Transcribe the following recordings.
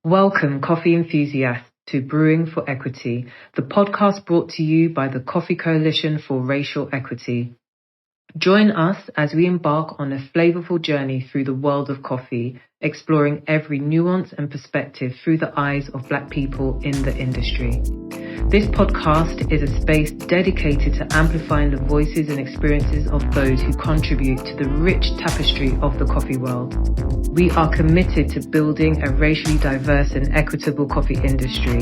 Welcome, coffee enthusiasts, to Brewing for Equity, the podcast brought to you by the Coffee Coalition for Racial Equity. Join us as we embark on a flavorful journey through the world of coffee, exploring every nuance and perspective through the eyes of Black people in the industry. This podcast is a space dedicated to amplifying the voices and experiences of those who contribute to the rich tapestry of the coffee world. We are committed to building a racially diverse and equitable coffee industry.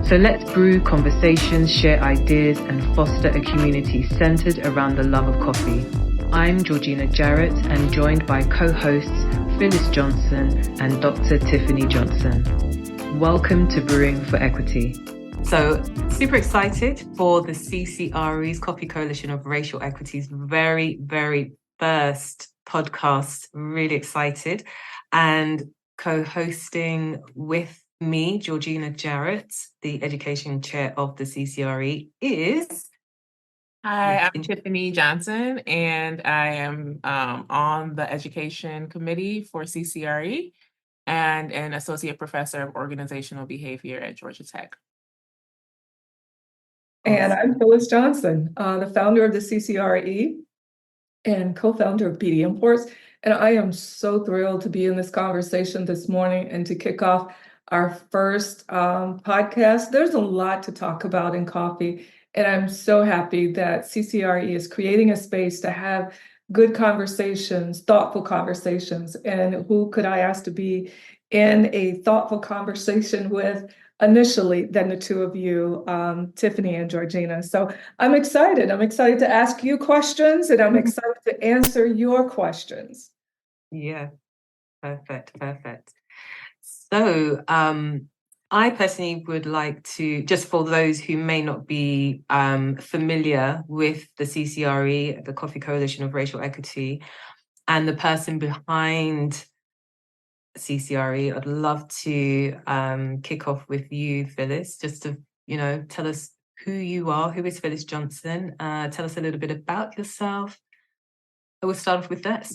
So let's brew conversations, share ideas, and foster a community centered around the love of coffee. I'm Georgina Jarrett and joined by co-hosts Phyllis Johnson and Dr. Tiffany Johnson. Welcome to Brewing for Equity. So super excited for the CCRE's Coffee Coalition of Racial Equity's very, very first podcast. Really excited. And co-hosting with me, Georgina Jarrett, the Education Chair of the CCRE, is... Hi, I'm Tiffany Johnson, and I am on the Education Committee for CCRE and an Associate Professor of Organizational Behavior at Georgia Tech. And I'm Phyllis Johnson, the founder of the CCRE and co-founder of BD Imports. And I am so thrilled to be in this conversation this morning and to kick off our first podcast. There's a lot to talk about in coffee, and I'm so happy that CCRE is creating a space to have good conversations, thoughtful conversations. And who could I ask to be in a thoughtful conversation with initially than the two of you, Tiffany and Georgina. So I'm excited. I'm excited to ask you questions, and I'm excited to answer your questions. Yeah, perfect. So I personally would like to, just for those who may not be familiar with the CCRE, the Coffee Coalition of Racial Equity, and the person behind CCRE, I'd love to kick off with you, Phyllis, just to, tell us who you are. Who is Phyllis Johnson? Tell us a little bit about yourself. We'll start off with that.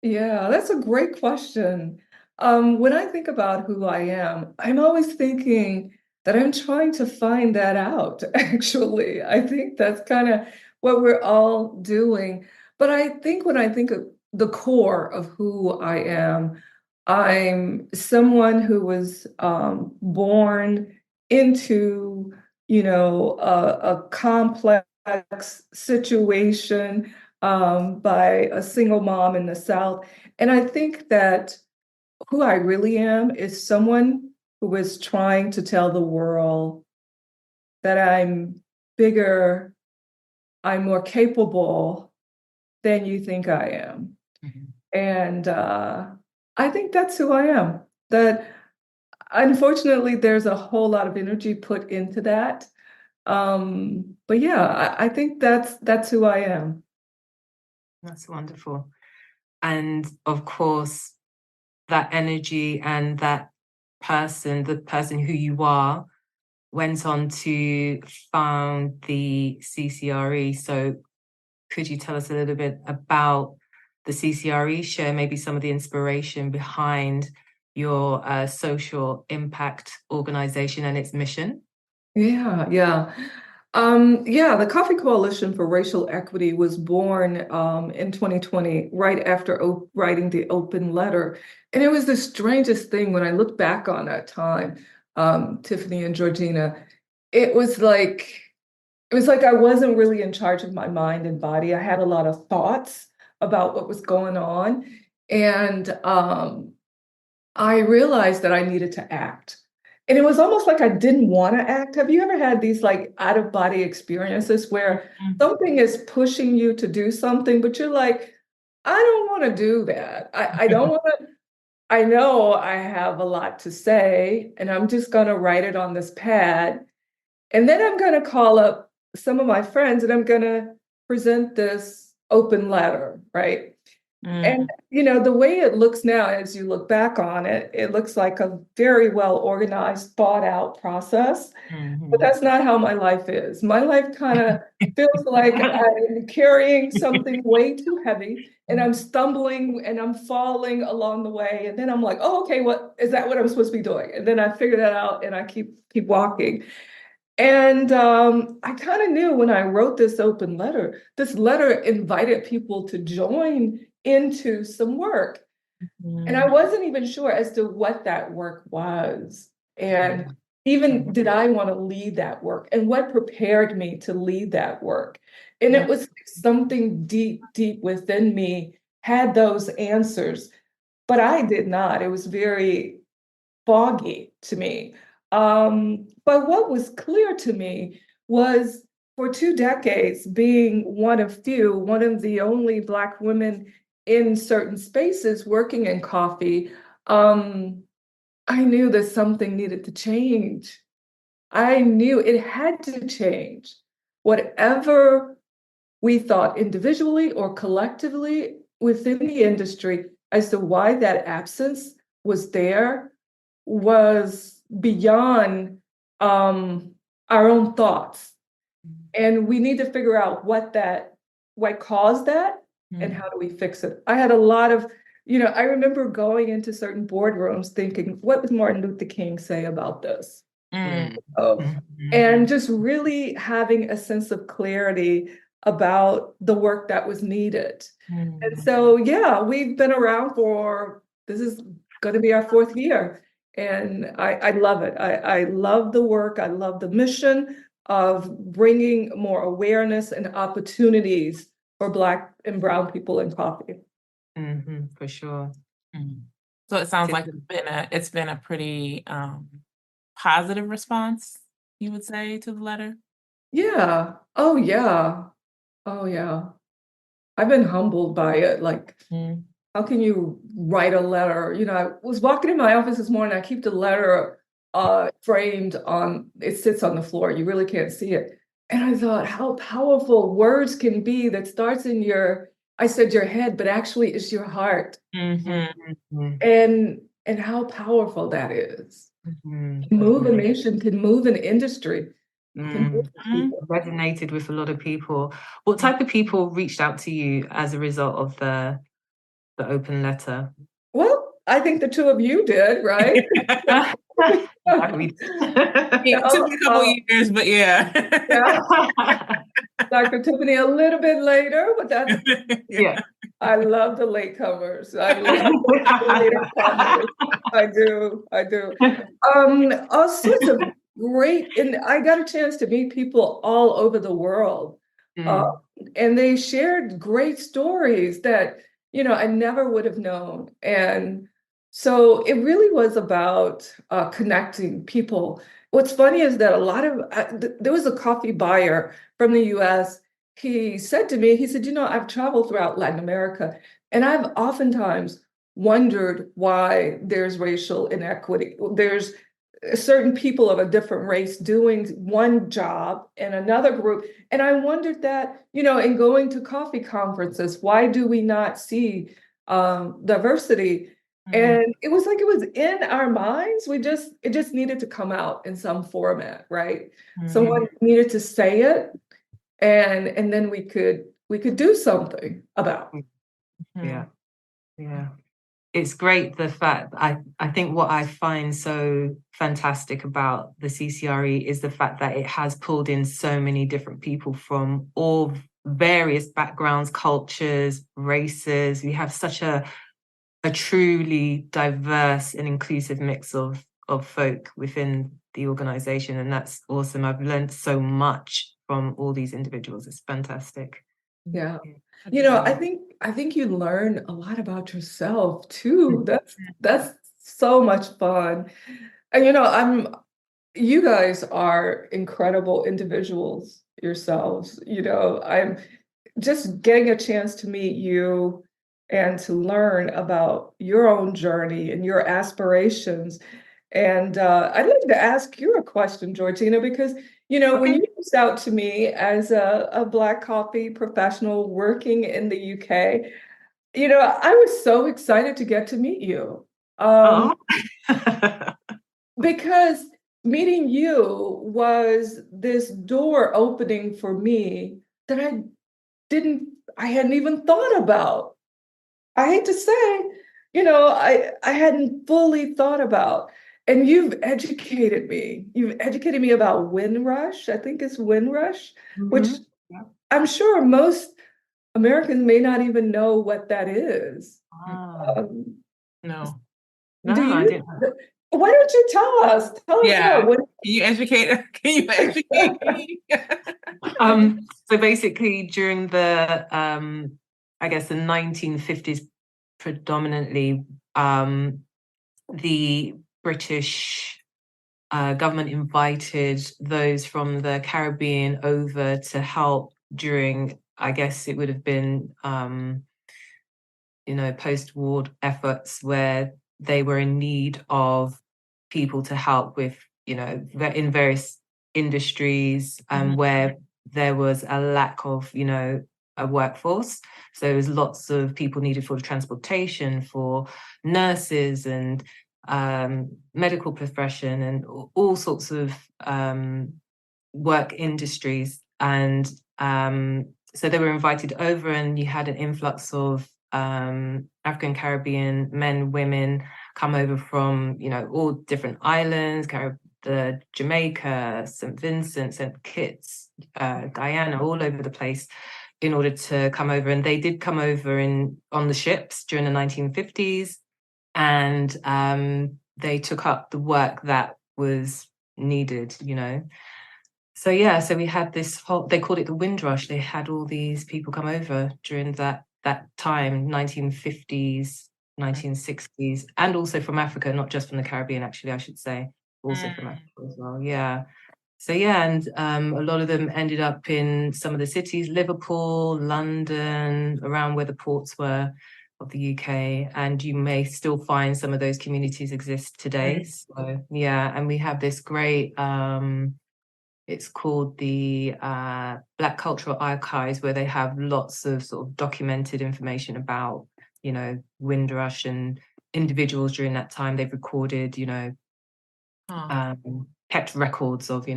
Yeah, that's a great question. When I think about who I am, I'm always thinking that I'm trying to find that out, actually. I think that's kind of what we're all doing. But I think when I think of the core of who I am, I'm someone who was born into, a complex situation by a single mom in the South. And I think that who I really am is someone who is trying to tell the world that I'm bigger, I'm more capable than you think I am. Mhm. And I think that's who I am. That unfortunately, there's a whole lot of energy put into that. But yeah, I think that's who I am. That's wonderful. And of course, that energy and that the person who you are, went on to found the CCRE. So could you tell us a little bit about the CCRE, share maybe some of the inspiration behind your social impact organization and its mission? Yeah. The Coffee Coalition for Racial Equity was born in 2020, right after writing the open letter. And it was the strangest thing when I look back on that time, Tiffany and Georgina. It was like I wasn't really in charge of my mind and body. I had a lot of thoughts about what was going on. And I realized that I needed to act. And it was almost like I didn't want to act. Have you ever had these like out of body experiences where something is pushing you to do something, but you're like, I don't want to do that. I don't want to. I know I have a lot to say, and I'm just going to write it on this pad. And then I'm going to call up some of my friends and I'm going to present this open letter, right? And, the way it looks now, as you look back on it, it looks like a very well organized, thought out process. But that's not how my life is. My life kind of feels like I'm carrying something way too heavy and I'm stumbling and I'm falling along the way. And then I'm like, oh, okay, what is that what I'm supposed to be doing? And then I figure that out and I keep walking. And I kind of knew when I wrote this letter invited people to join into some work. And I wasn't even sure as to what that work was. And even did I want to lead that work and what prepared me to lead that work? And it was something deep, deep within me had those answers, but I did not. It was very foggy to me. But what was clear to me was for 2 decades, being one of the only Black women in certain spaces working in coffee, I knew that something needed to change. I knew it had to change. Whatever we thought individually or collectively within the industry as to why that absence was there was beyond our own thoughts. And we need to figure out what caused that and how do we fix it. I had a lot of, I remember going into certain boardrooms thinking, what would Martin Luther King say about this? And just really having a sense of clarity about the work that was needed. And so, yeah, we've been around this is going to be our 4th year. And I love it. I love the work. I love the mission of bringing more awareness and opportunities for Black and Brown people in coffee. For sure. So it sounds like it's been a pretty positive response, you would say, to the letter? Yeah. Oh, yeah. Oh, yeah. I've been humbled by it. Like, how can you write a letter? I was walking in my office this morning. I keep the letter framed it sits on the floor. You really can't see it. And I thought how powerful words can be that starts in I said your head, but actually it's your heart. And how powerful that is. Can move a nation, can move an industry. Resonated with a lot of people. What type of people reached out to you as a result of the open letter? Well, I think the two of you did, right? It took me a couple years, but yeah. Dr. Tiffany a little bit later, but that's I love the latecomers. I love the later comers. I do. All sorts of great, and I got a chance to meet people all over the world. And they shared great stories that, I never would have known. And so it really was about connecting people. What's funny is that there was a coffee buyer from the US. He said to me, I've traveled throughout Latin America, and I've oftentimes wondered why there's racial inequity. There's certain people of a different race doing one job in another group. And I wondered that, in going to coffee conferences, why do we not see diversity? And it was like it was in our minds. It just needed to come out in some format, right? Someone needed to say it, and then we could do something about it. Yeah. It's great the fact I think what I find so fantastic about the CCRE is the fact that it has pulled in so many different people from all various backgrounds, cultures, races. We have such a truly diverse and inclusive mix of folk within the organization, and that's awesome. I've learned so much from all these individuals. It's fantastic. Yeah. I think you learn a lot about yourself too. That's so much fun. And you guys are incredible individuals yourselves. I'm just getting a chance to meet you and to learn about your own journey and your aspirations. And I'd like to ask you a question, Georgina, because when you reached out to me as a Black coffee professional working in the UK, I was so excited to get to meet you. Oh. Because meeting you was this door opening for me that I hadn't even thought about. I hate to say, I hadn't fully thought about. And you've educated me. You've educated me about Windrush. I think it's Windrush, which Yeah. I'm sure most Americans may not even know what that is. Ah. No. Do No, I you? didn't. Why don't you tell us? Tell us Yeah. more. Can you educate me? So basically during the I guess the 1950s predominantly, the British government invited those from the Caribbean over to help during, I guess it would have been post-war efforts where they were in need of people to help with, in various industries where there was a lack of, a workforce. So there was lots of people needed for transportation, for nurses and medical profession and all sorts of work industries. And so they were invited over, and you had an influx of African Caribbean men, women come over from, all different islands, the Jamaica, St. Vincent, St. Kitts, Guyana, all over the place, in order to come over. And they did come over on the ships during the 1950s, and they took up the work that was needed, So yeah, so we had this whole, they called it the Windrush. They had all these people come over during that time, 1950s, 1960s, and also from Africa, not just from the Caribbean, actually, I should say, also from Africa as well. Yeah. So yeah, and a lot of them ended up in some of the cities, Liverpool, London, around where the ports were of the UK, and you may still find some of those communities exist today. So yeah, and we have this great it's called the Black Cultural Archives, where they have lots of sort of documented information about, Windrush and individuals during that time. They've recorded, kept records of,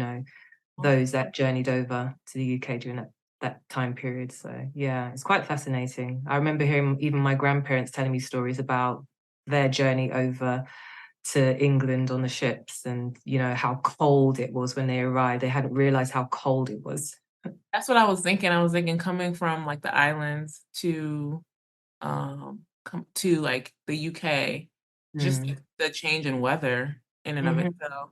those that journeyed over to the UK during that time period. So yeah, it's quite fascinating. I remember hearing even my grandparents telling me stories about their journey over to England on the ships, and how cold it was when they arrived. They hadn't realized how cold it was. That's what I was thinking. I was thinking coming from like the islands to come to like the UK, just like, the change in weather in and of itself.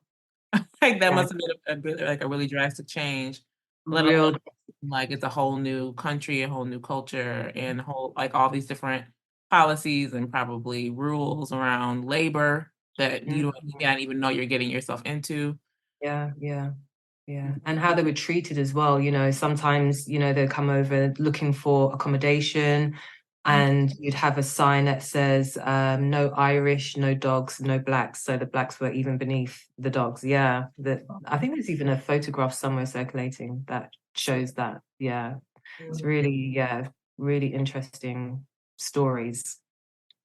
Like that must have been a really drastic change. Let Real. alone like it's a whole new country, a whole new culture, and whole like all these different policies and probably rules around labor that you don't even know you're getting yourself into. Yeah. And how they were treated as well. Sometimes, they'd come over looking for accommodation, and you'd have a sign that says, no Irish, no dogs, no blacks. So the blacks were even beneath the dogs. Yeah. I think there's even a photograph somewhere circulating that shows that. Yeah. It's really, really interesting stories.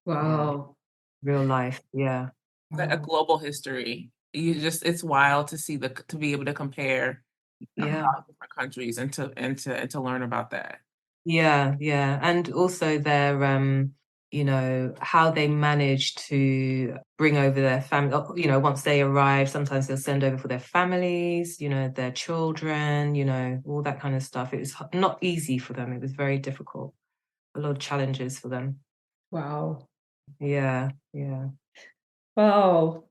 Wow. Yeah. Real life. Yeah. A global history. It's wild to see to be able to compare different countries and to learn about that. Yeah. And also their how they manage to bring over their family, once they arrive, sometimes they'll send over for their families, their children, all that kind of stuff. It was not easy for them. It was very difficult. A lot of challenges for them. Wow. Yeah. Wow.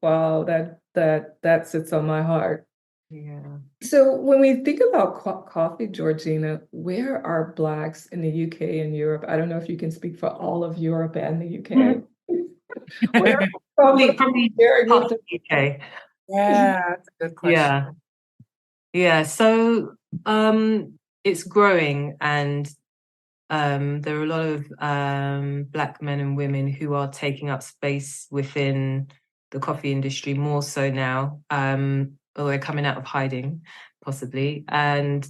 That sits on my heart. Yeah. So when we think about coffee, Georgina, where are Blacks in the UK and Europe? I don't know if you can speak for all of Europe and the UK. Where Probably part of the UK. Yeah, that's a good question. Yeah. So it's growing, and there are a lot of Black men and women who are taking up space within the coffee industry more so now, or they're coming out of hiding, possibly. And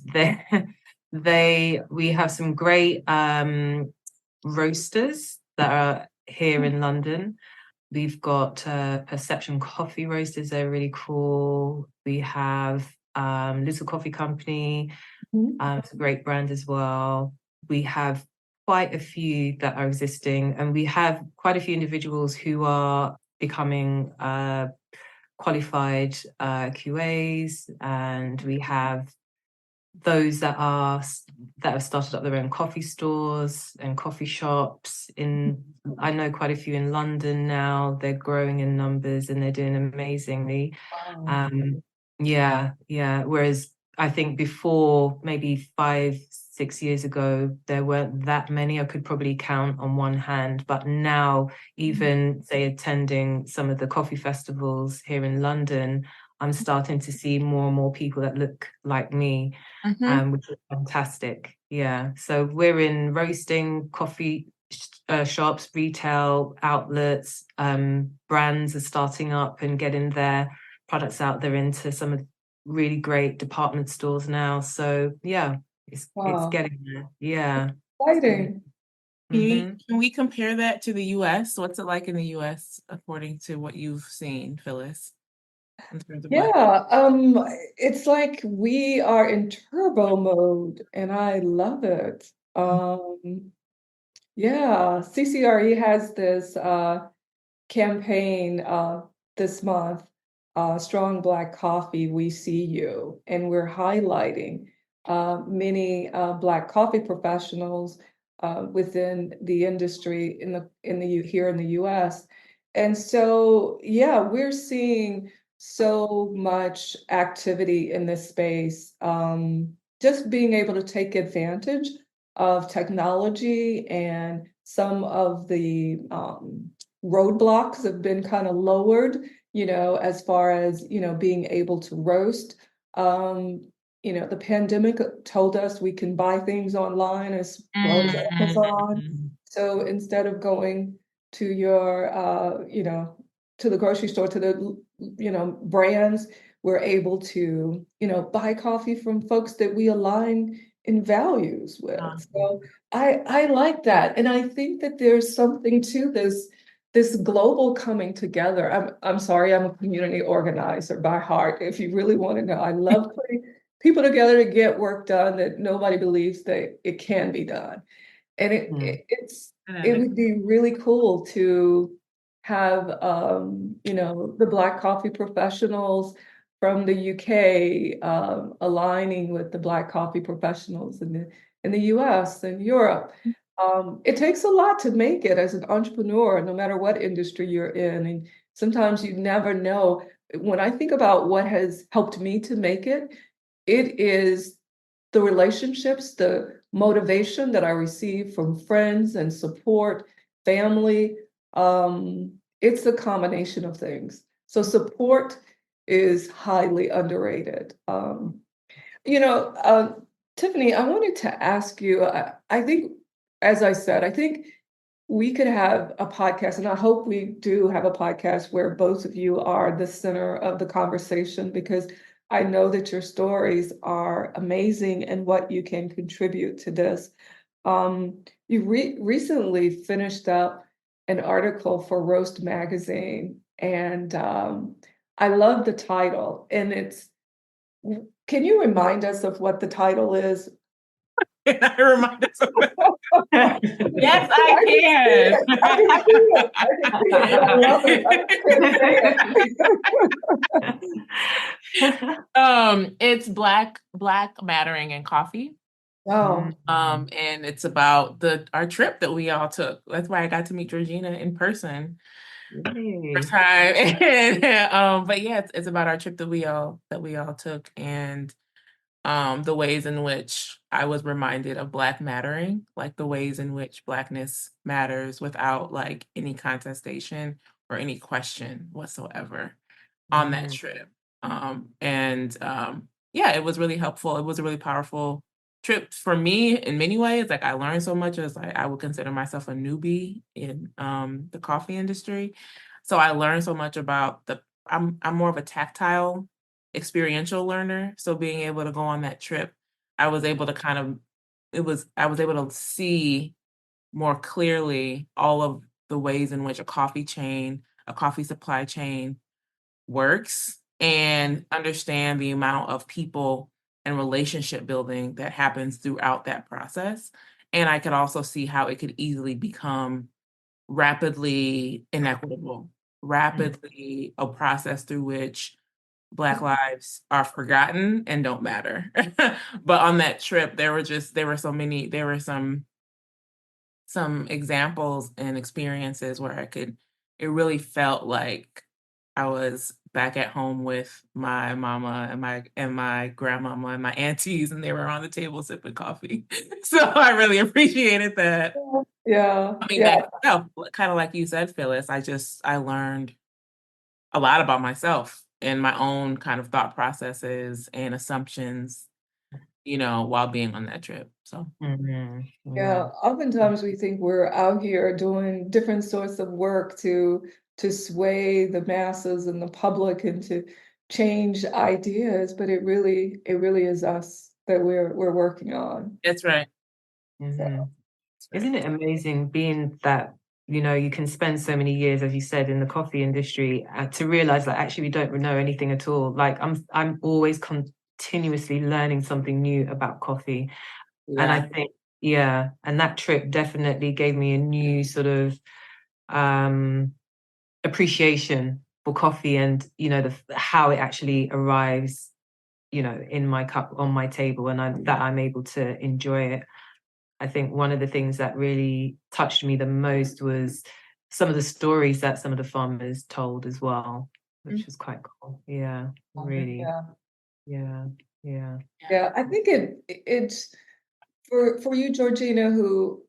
we have some great roasters that are here in London. We've got Perception Coffee Roasters. They're really cool. We have Little Coffee Company. It's a great brand as well. We have quite a few that are existing, and we have quite a few individuals who are becoming qualified QAs, and we have those that have started up their own coffee stores and coffee shops. I know quite a few in London now. They're growing in numbers and they're doing amazingly. Wow. Yeah. Whereas I think before, maybe 5-6 years ago, there weren't that many. I could probably count on one hand. But now, even say attending some of the coffee festivals here in London, I'm starting to see more and more people that look like me, which is fantastic. Yeah. So we're in roasting, coffee shops, retail outlets, brands are starting up and getting their products out there into some of the really great department stores now. So yeah, it's getting there. Yeah. Exciting. Can we compare that to the US? What's it like in the US according to what you've seen, Phyllis? In terms of Yeah, it's like we are in turbo mode and I love it. Yeah, CCRE has this campaign this month, Strong Black Coffee, We See You, and we're highlighting many Black coffee professionals within the industry here in the US. And so, yeah, we're seeing so much activity in this space. Just being able to take advantage of technology and some of the roadblocks have been kind of lowered, as far as, being able to roast. The pandemic told us we can buy things online as well as Amazon. So instead of going to your, to the grocery store, to the, brands, we're able to, buy coffee from folks that we align in values with. So I like that. And I think that there's something to this global coming together. I'm sorry, I'm a community organizer by heart. If you really want to know, I love putting people together to get work done that nobody believes that it can be done. And it would be really cool to have the Black coffee professionals from the UK aligning with the Black coffee professionals in the US and Europe. It takes a lot to make it as an entrepreneur, no matter what industry you're in. And sometimes you never know. When I think about what has helped me to make it, it is the relationships, the motivation that I receive from friends and support, family. It's a combination of things. So support is highly underrated. Tiffany, I wanted to ask you, I think, as I said, I think we could have a podcast, and I hope we do have a podcast where both of you are the center of the conversation, because I know that your stories are amazing and what you can contribute to this. You recently finished up an article for Roast Magazine, and I love the title. And can you remind us of what the title is? Can I remind us of it? Yes, I can. It's Black Mattering in Coffee. Wow. And it's about our trip that we all took. That's why I got to meet Georgina in person. First time. But yeah, it's about our trip that we all took, and the ways in which I was reminded of Black mattering, like the ways in which Blackness matters without like any contestation or any question whatsoever on that trip. Yeah, it was really helpful. It was a really powerful trip for me in many ways. Like I learned so much. As I would consider myself a newbie in the coffee industry. So I learned so much about I'm more of a tactile, experiential learner. So being able to go on that trip, I was able to I was able to see more clearly all of the ways in which a coffee supply chain works, and understand the amount of people and relationship building that happens throughout that process. And I could also see how it could easily become rapidly inequitable, rapidly a process through which Black lives are forgotten and don't matter. But on that trip, there were some examples and experiences where it really felt like I was back at home with my mama and my grandmama and my aunties, and they were on the table sipping coffee. So I really appreciated that. Yeah, I mean, yeah, that kind of like you said, Phyllis, I learned a lot about myself and my own kind of thought processes and assumptions, while being on that trip. So yeah. Oftentimes we think we're out here doing different sorts of work to sway the masses and the public and to change ideas, but it really is us that we're working on. that's right. So, Mhm. That's right. Isn't it amazing being that, you can spend so many years, as you said, in the coffee industry to realize that actually we don't know anything at all. Like I'm always continuously learning something new about coffee. And I Yeah. think, and that trip definitely gave me a new sort of appreciation for coffee and, how it actually arrives, in my cup on my table, and that I'm able to enjoy it. I think one of the things that really touched me the most was some of the stories that some of the farmers told as well, which was quite cool. Yeah, really. yeah. Yeah. Yeah, I think it's for you, Georgina, who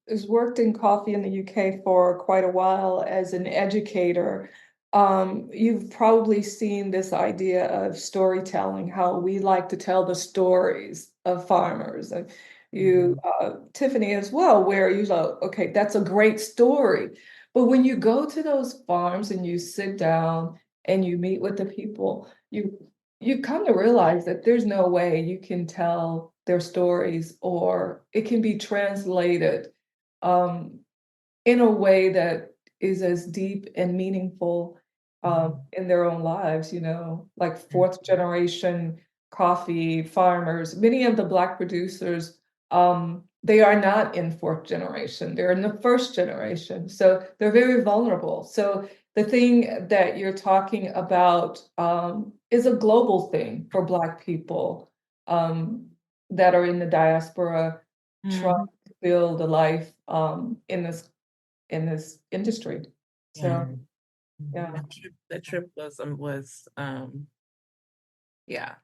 has worked in coffee in the UK for quite a while as an educator. You've probably seen this idea of storytelling, how we like to tell the stories of farmers, and you, Tiffany, as well, where you go, okay, that's a great story. But when you go to those farms and you sit down and you meet with the people, you come to realize that there's no way you can tell their stories, or it can be translated um, in a way that is as deep and meaningful in their own lives, like fourth generation coffee farmers. Many of the Black producers, they are not in fourth generation, they're in the first generation. So they're very vulnerable. So the thing that you're talking about is a global thing for Black people that are in the diaspora trying Mhm. to build a life in this industry. Yeah. So yeah, That trip yeah,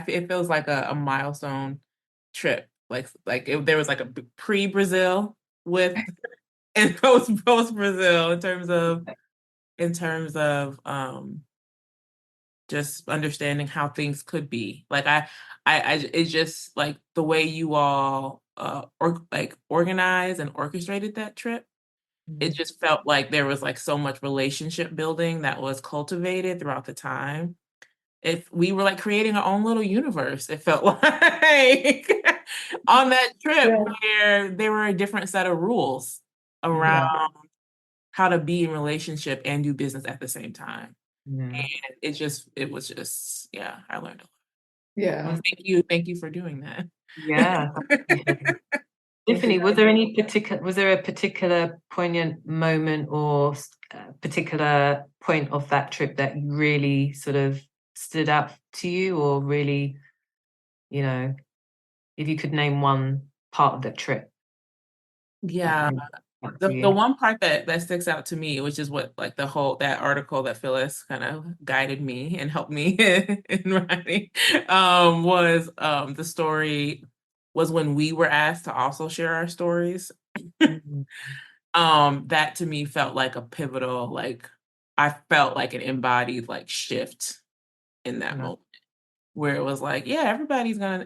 it feels like a milestone trip. There was like a pre-Brazil with and post Brazil in terms of just understanding how things could be. It's just like the way you all organized and orchestrated that trip. It just felt like there was like so much relationship building that was cultivated throughout the time. If we were like creating our own little universe, it felt like on that trip yeah, where there were a different set of rules around yeah, how to be in relationship and do business at the same time. Mm. And yeah, I learned a lot. yeah. Well, thank you for doing that. Yeah. Tiffany, was there a particular poignant moment or particular point of that trip that really sort of stood out to you, or really, if you could name one part of the trip that Yeah. really stood out to The you? one part that sticks out to me, which is what like that article that Phyllis kind of guided me and helped me in writing, was the story was when we were asked to also share our stories. Mhm. That to me felt like a pivotal, like I felt like an embodied like shift in that Yeah. moment, where it was like, yeah, everybody's gonna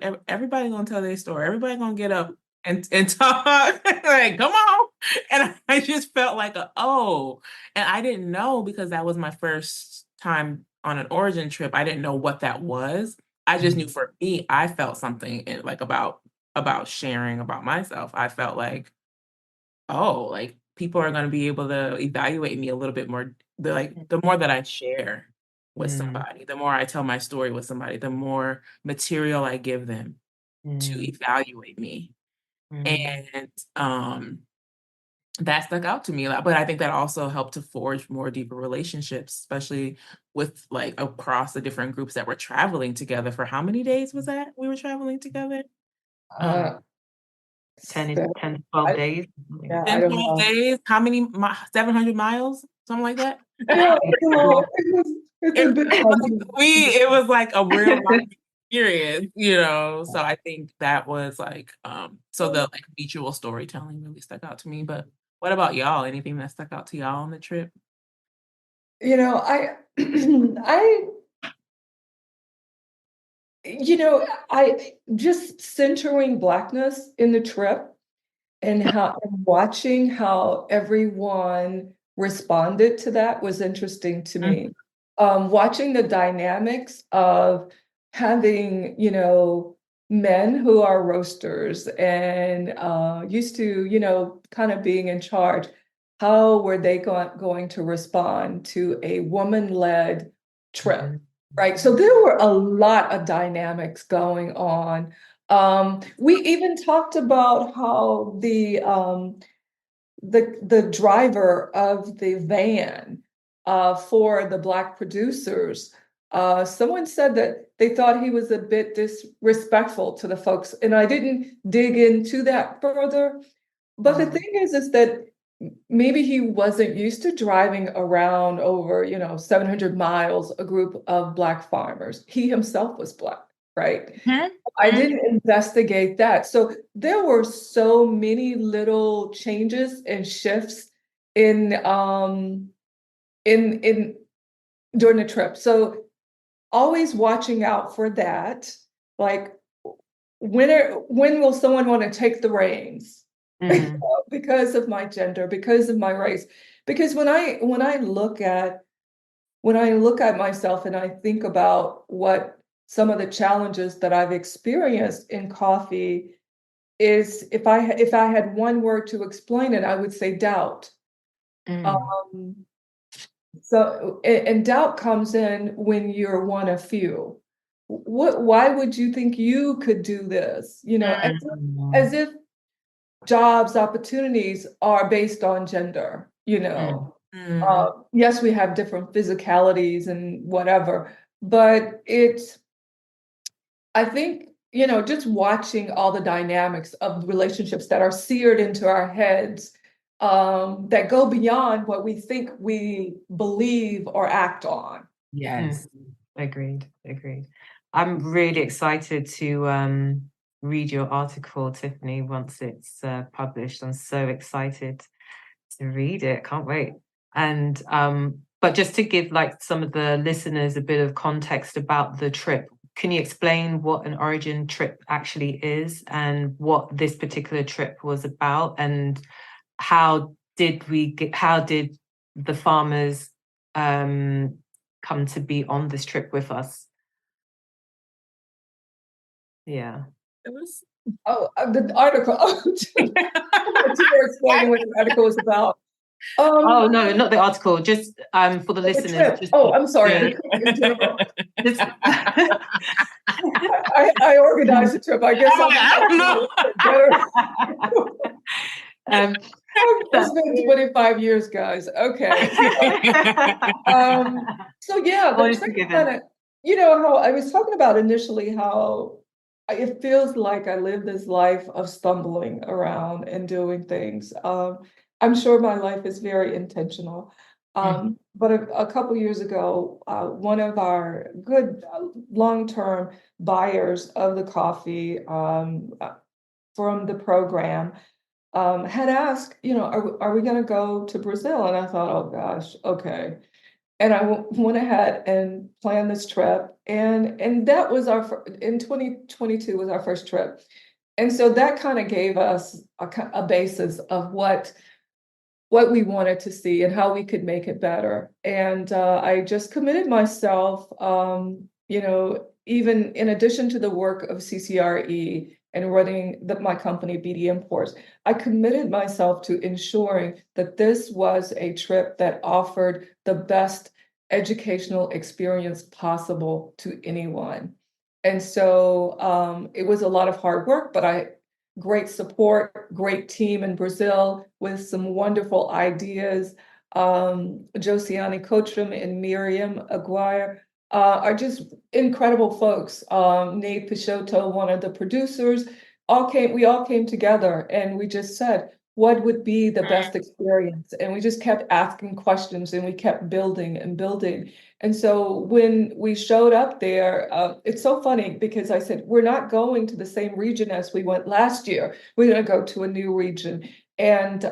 tell their story. Everybody's gonna get up and talk. Like, come on. And I just felt like and I didn't know, because that was my first time on an origin trip. I didn't know what that was. I just knew for me, I felt something like about about sharing about myself. I felt like, oh, like people are going to be able to evaluate me a little bit more. The more that I share with somebody, the more I tell my story with somebody, the more material I give them to evaluate me. And that stuck out to me a lot. But I think that also helped to forge more deeper relationships, especially with like across the different groups that were traveling together. For how many days was that we were traveling together? Uh, 10, so 10 to 12 I, days. yeah, I 10, don't 12 know. days? How many 700 miles? Something like that? Yeah, no, it's a bit It was like a real life experience, so I think that was like so the like mutual storytelling really stuck out to me. But what about y'all? Anything that stuck out to y'all on the trip? I I I just centering Blackness in the trip and watching how everyone responded to that was interesting to me. Watching the dynamics of having, men who are roasters and used to, kind of being in charge. How were they going to respond to a woman-led trip? Right. So there were a lot of dynamics going on. We even talked about how the driver of the van for the Black producers, someone said that they thought he was a bit disrespectful to the folks, and I didn't dig into that further. But the thing is that maybe he wasn't used to driving around over, 700 miles, a group of Black farmers. He himself was Black, right? I didn't investigate that. So there were so many little changes and shifts in in during the trip. So always watching out for that. Like when will someone want to take the reins? Because of my gender, because of my race. Because when I look at myself and I think about what some of the challenges that I've experienced in coffee is, if I had one word to explain it, I would say doubt. Um, and doubt comes in when you're one of few. Why would you think you could do this? As if jobs opportunities are based on gender, yes, we have different physicalities and whatever, but I think, just watching all the dynamics of relationships that are seared into our heads, that go beyond what we think we believe or act on. Yes. Agreed. I'm really excited to read your article, Tiffany, once it's published. I'm so excited to read it. Can't wait. And but just to give like some of the listeners a bit of context about the trip, can you explain what an origin trip actually is and what this particular trip was about, and how did the farmers come to be on this trip with us? Yeah. It was The article. You were explaining what the article was about. Oh no, not the article. Just for the listeners. Trip. Just I'm sorry. Yeah. The trip in general. Just, I organized the trip. I guess I don't know. It's been 25 years, guys. Okay. So yeah, the trip kind of, how I was talking about initially, how it feels like I live this life of stumbling around and doing things. I'm sure my life is very intentional. But a couple years ago, one of our good long-term buyers of the coffee from the program had asked, are we going to go to Brazil? And I thought, oh gosh, okay. And I went ahead and planned this trip, and that was in 2022 was our first trip, and so that kind of gave us a basis of what we wanted to see and how we could make it better. And I just committed myself, even in addition to the work of CCRE and running my company, BD Imports, I committed myself to ensuring that this was a trip that offered the best educational experience possible to anyone. And so it was a lot of hard work, but great support, great team in Brazil with some wonderful ideas. Josiane Coachram and Miriam Aguirre are just incredible folks. Nate Picciotto, one of the producers, we all came together and we just said, what would be the best experience? And we just kept asking questions and we kept building and building. And so when we showed up there, it's so funny because I said, we're not going to the same region as we went last year. We're going to go to a new region. And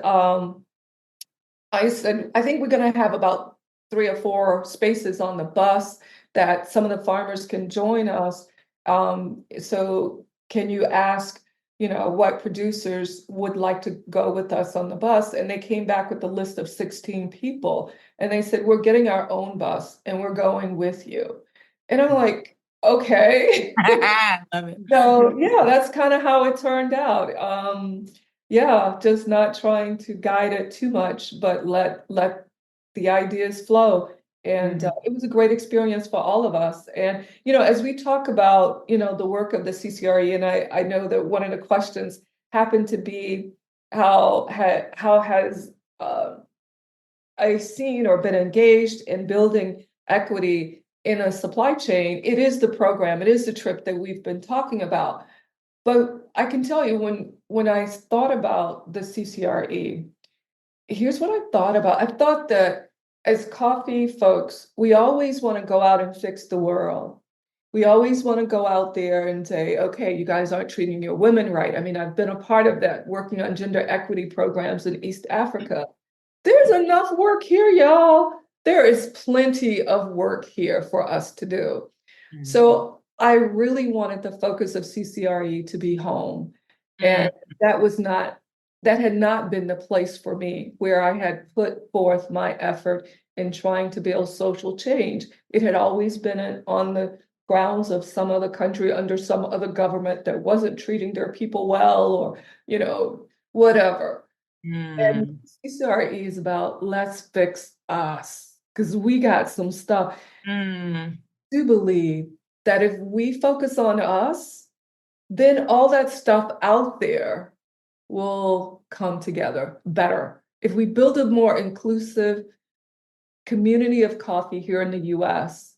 I said, I think we're going to have about 3 or 4 spaces on the bus that some of the farmers can join us. So can you ask, what producers would like to go with us on the bus? And they came back with a list of 16 people. And they said, we're getting our own bus and we're going with you. And I'm like, okay. Love it. So yeah, that's kind of how it turned out. Yeah, just not trying to guide it too much, but let the ideas flow. And it was a great experience for all of us. And as we talk about the work of the CCRE, and I know that one of the questions happened to be how has I seen or been engaged in building equity in a supply chain. It is the program, it is the trip that we've been talking about. But I can tell you when I thought about the CCRE, here's what I thought about. I thought that as coffee folks, we always want to go out and fix the world. We always want to go out there and say, okay, you guys aren't treating your women right. I mean, I've been a part of that, working on gender equity programs in East Africa. There's enough work here, y'all. There is plenty of work here for us to do. So I really wanted the focus of CCRE to be home. And that had not been the place for me where I had put forth my effort in trying to build social change. It had always been on the grounds of some other country under some other government that wasn't treating their people well, or, whatever. And CCRE is about let's fix us because we got some stuff. I do believe that if we focus on us, then all that stuff out there will come together better. If we build a more inclusive community of coffee here in the US,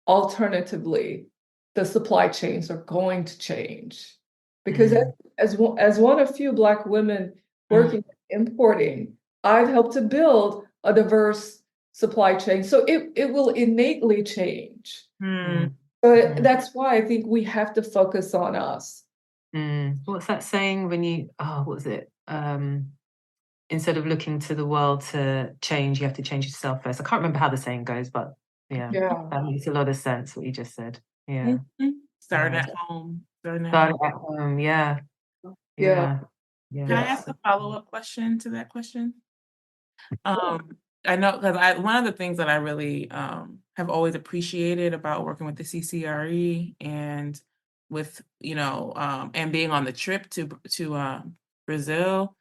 alternatively, the supply chains are going to change. Because as one of few Black women working importing, I've helped to build a diverse supply chain. So it will innately change. But that's why I think we have to focus on us. What's that saying when you, what was it? Instead of looking to the world to change, you have to change yourself first. I can't remember how the saying goes, but yeah. That makes a lot of sense, what you just said. Yeah. Start at home. Start at home, yeah. Yeah. Can I ask a follow-up question to that question? I know because one of the things that I really have always appreciated about working with the CCRE and with and being on the trip to Brazil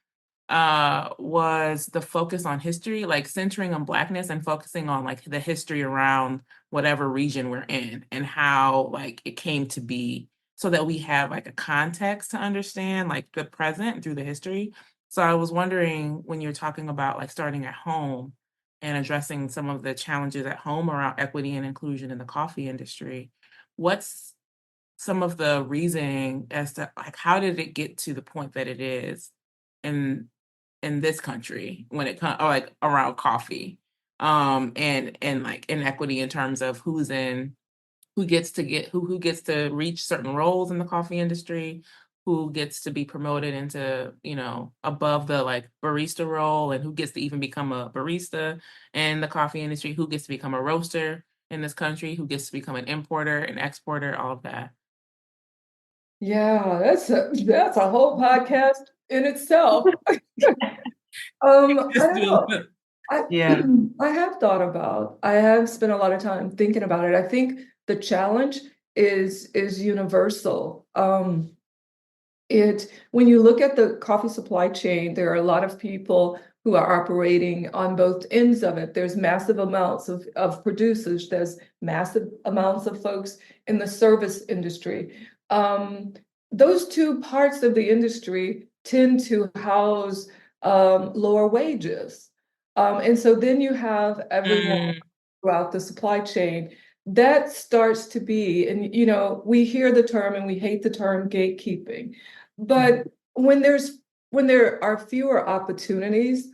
was the focus on history, like centering on Blackness and focusing on like the history around whatever region we're in and how like it came to be, so that we have like a context to understand like the present through the history. So I was wondering, when you're talking about like starting at home and addressing some of the challenges at home around equity and inclusion in the coffee industry, what's some of the reasoning as to like how did it get to the point that it is in this country when it comes like around coffee, and like inequity in terms of who gets to reach certain roles in the coffee industry, who gets to be promoted into above the like barista role, and who gets to even become a barista in the coffee industry, who gets to become a roaster in this country, who gets to become an importer and exporter, all of that. Yeah, that's a whole podcast in itself. I don't know. I have spent a lot of time thinking about it. I think the challenge is universal. When you look at the coffee supply chain, there are a lot of people who are operating on both ends of it. There's massive amounts of producers, there's massive amounts of folks in the service industry. Those two parts of the industry tend to house lower wages. And so then you have everyone throughout the supply chain. That starts to be, and we hear the term and we hate the term gatekeeping. But when there are fewer opportunities,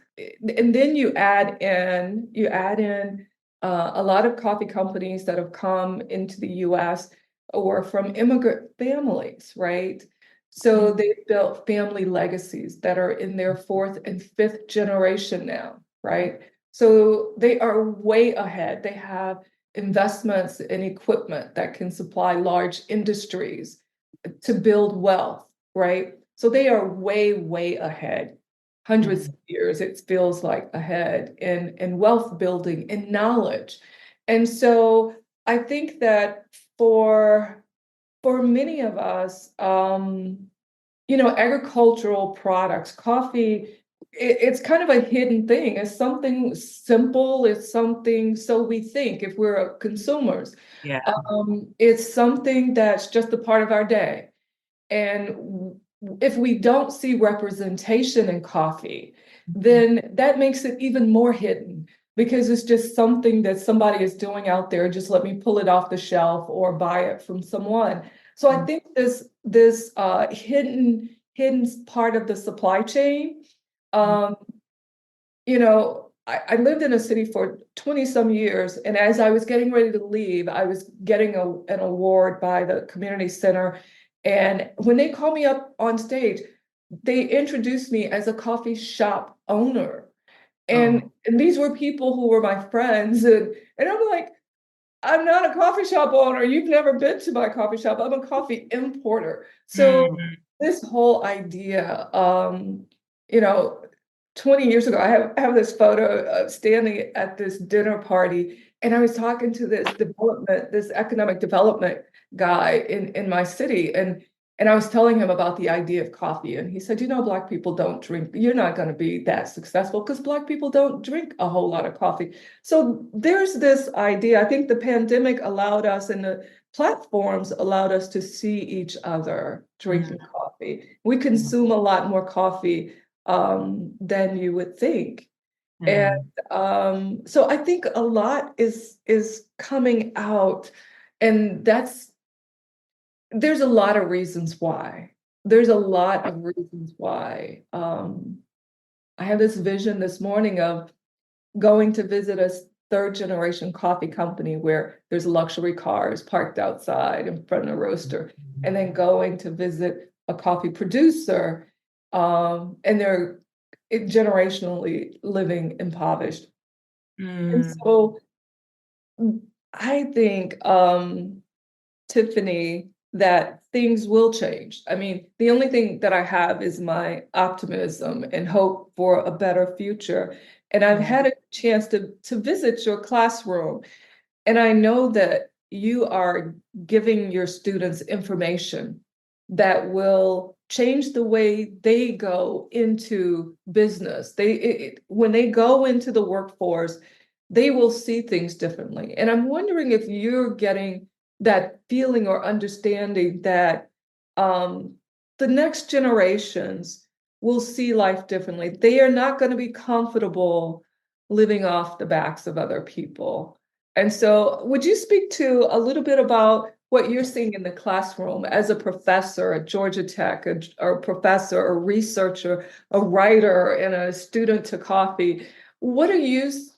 and then you add in a lot of coffee companies that have come into the U.S. or from immigrant families, right? So they've built family legacies that are in their fourth and fifth generation now, right? So they are way ahead. They have investments in equipment that can supply large industries to build wealth, right? So they are way, way ahead. Hundreds of years, it feels like, ahead in wealth building and knowledge. And so I think that for many of us, agricultural products, coffee, it's kind of a hidden thing. It's something simple. It's something, so we think, if we're consumers. Yeah. It's something that's just a part of our day. And if we don't see representation in coffee, then that makes it even more hidden, because it's just something that somebody is doing out there. Just let me pull it off the shelf or buy it from someone. So I think this hidden part of the supply chain. I lived in a city for 20 some years, and as I was getting ready to leave, I was getting an award by the community center. And when they called me up on stage, they introduced me as a coffee shop owner. And these were people who were my friends. And I'm like, I'm not a coffee shop owner. You've never been to my coffee shop. I'm a coffee importer. So this whole idea, 20 years ago, I have this photo of standing at this dinner party, and I was talking to this economic development guy in my city, and I was telling him about the idea of coffee, and he said, Black people don't drink. You're not going to be that successful because Black people don't drink a whole lot of coffee. So there's this idea. I think the pandemic allowed us, and the platforms allowed us, to see each other drinking coffee. We consume a lot more coffee than you would think. And so I think a lot is coming out, and there's a lot of reasons why. There's a lot of reasons why. I have this vision this morning of going to visit a third generation coffee company where there's luxury cars parked outside in front of a roaster, and then going to visit a coffee producer, and they're generationally living impoverished. And so I think, Tiffany, that things will change. I mean, the only thing that I have is my optimism and hope for a better future. And I've had a chance to visit your classroom, and I know that you are giving your students information that will change the way they go into business. When they go into the workforce, they will see things differently. And I'm wondering if you're getting that feeling or understanding that the next generations will see life differently. They are not going to be comfortable living off the backs of other people. And so would you speak to a little bit about what you're seeing in the classroom as a professor at Georgia Tech, or a professor, a researcher, a writer, and a student to coffee? What are you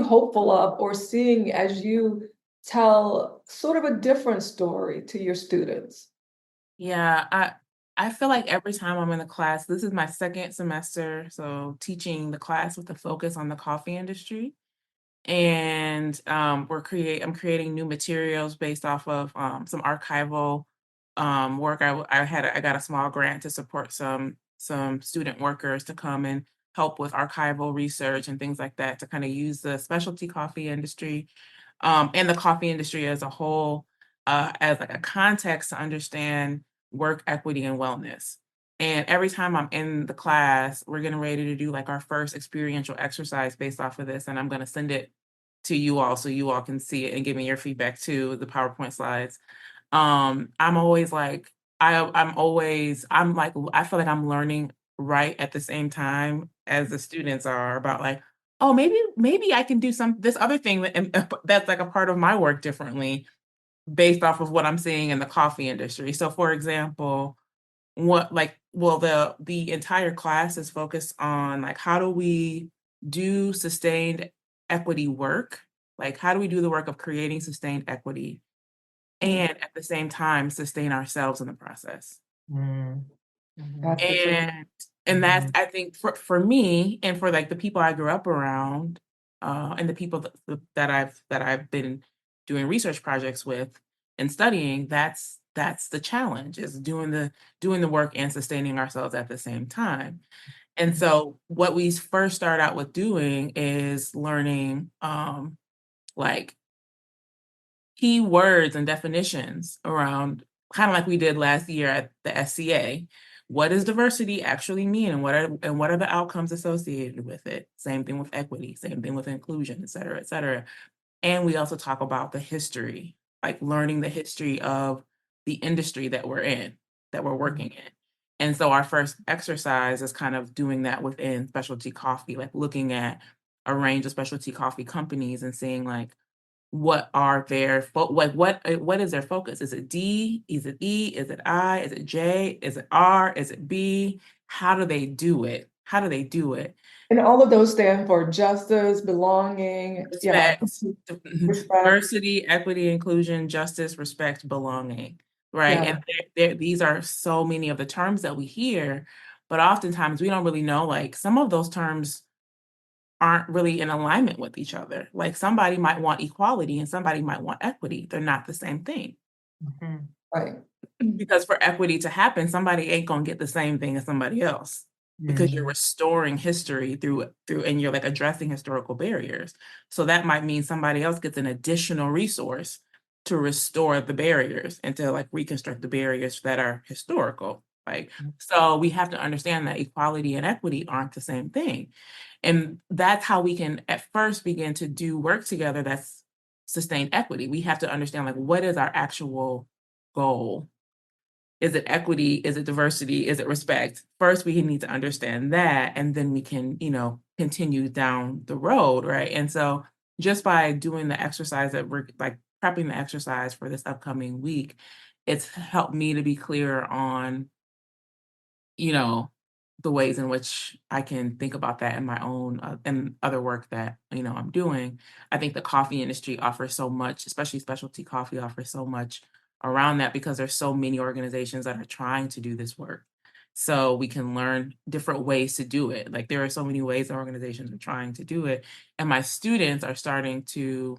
hopeful of or seeing as you tell sort of a different story to your students? Yeah, I feel like every time I'm in the class, this is my second semester, so teaching the class with a focus on the coffee industry. And I'm creating new materials based off of some archival work. I got a small grant to support some student workers to come and help with archival research and things like that, to kind of use the specialty coffee industry and the coffee industry as a whole as like a context to understand work equity and wellness. And every time I'm in the class, we're getting ready to do like our first experiential exercise based off of this. And I'm going to send it to you all so you all can see it and give me your feedback too, the PowerPoint slides. I'm always like, I'm like, I feel like I'm learning right at the same time as the students are about like, oh, maybe I can do this other thing that's like a part of my work differently based off of what I'm seeing in the coffee industry. So for example, the entire class is focused on like, how do we do sustained equity work? Like, how do we do the work of creating sustained equity and at the same time sustain ourselves in the process? Mm. That's the trick. And that's, I think, for me and for like the people I grew up around, and the people that I've been doing research projects with and studying, that's the challenge, is doing the work and sustaining ourselves at the same time. And so what we first start out with doing is learning like key words and definitions around, kind of like we did last year at the SCA. What does diversity actually mean, and what are the outcomes associated with it? Same thing with equity, same thing with inclusion, et cetera, et cetera. And we also talk about the history, like learning the history of the industry that we're working in. And so our first exercise is kind of doing that within specialty coffee, like looking at a range of specialty coffee companies and seeing like, what are their what is their focus? Is it D? Is it E? Is it I? Is it J? Is it R? Is it B? How do they do it? How do they do it? And all of those stand for justice, belonging, Respect, respect. diversity, equity, inclusion, justice, respect, belonging, right? Yeah. And these are so many of the terms that we hear, but oftentimes we don't really know, like some of those terms aren't really in alignment with each other. Like somebody might want equality and somebody might want equity. They're not the same thing. Right. Because for equity to happen, somebody ain't gonna get the same thing as somebody else, because you're restoring history through and you're like addressing historical barriers. So that might mean somebody else gets an additional resource to restore the barriers and to like reconstruct the barriers that are historical. Like, so we have to understand that equality and equity aren't the same thing. And that's how we can at first begin to do work together that's sustained equity. We have to understand like, what is our actual goal? Is it equity? Is it diversity? Is it respect? First, we need to understand that, and then we can, continue down the road, right? And so just by doing the exercise that we're like prepping the exercise for this upcoming week, it's helped me to be clear on, you know, the ways in which I can think about that in my own and other work that, I'm doing. I think the coffee industry offers so much, especially specialty coffee offers so much around that, because there's so many organizations that are trying to do this work. So we can learn different ways to do it. Like there are so many ways that organizations are trying to do it. And my students are starting to,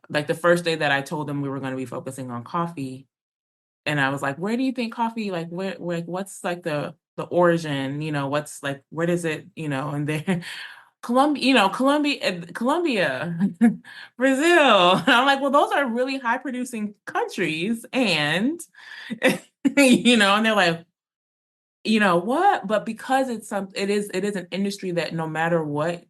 like the first day that I told them we were going to be focusing on coffee, and I was like, where do you think coffee, like, where what's like the origin, what's like, where does it, and then Colombia, Brazil. And I'm like, well, those are really high producing countries. And, and they're like, what? But because it is an industry that no matter what,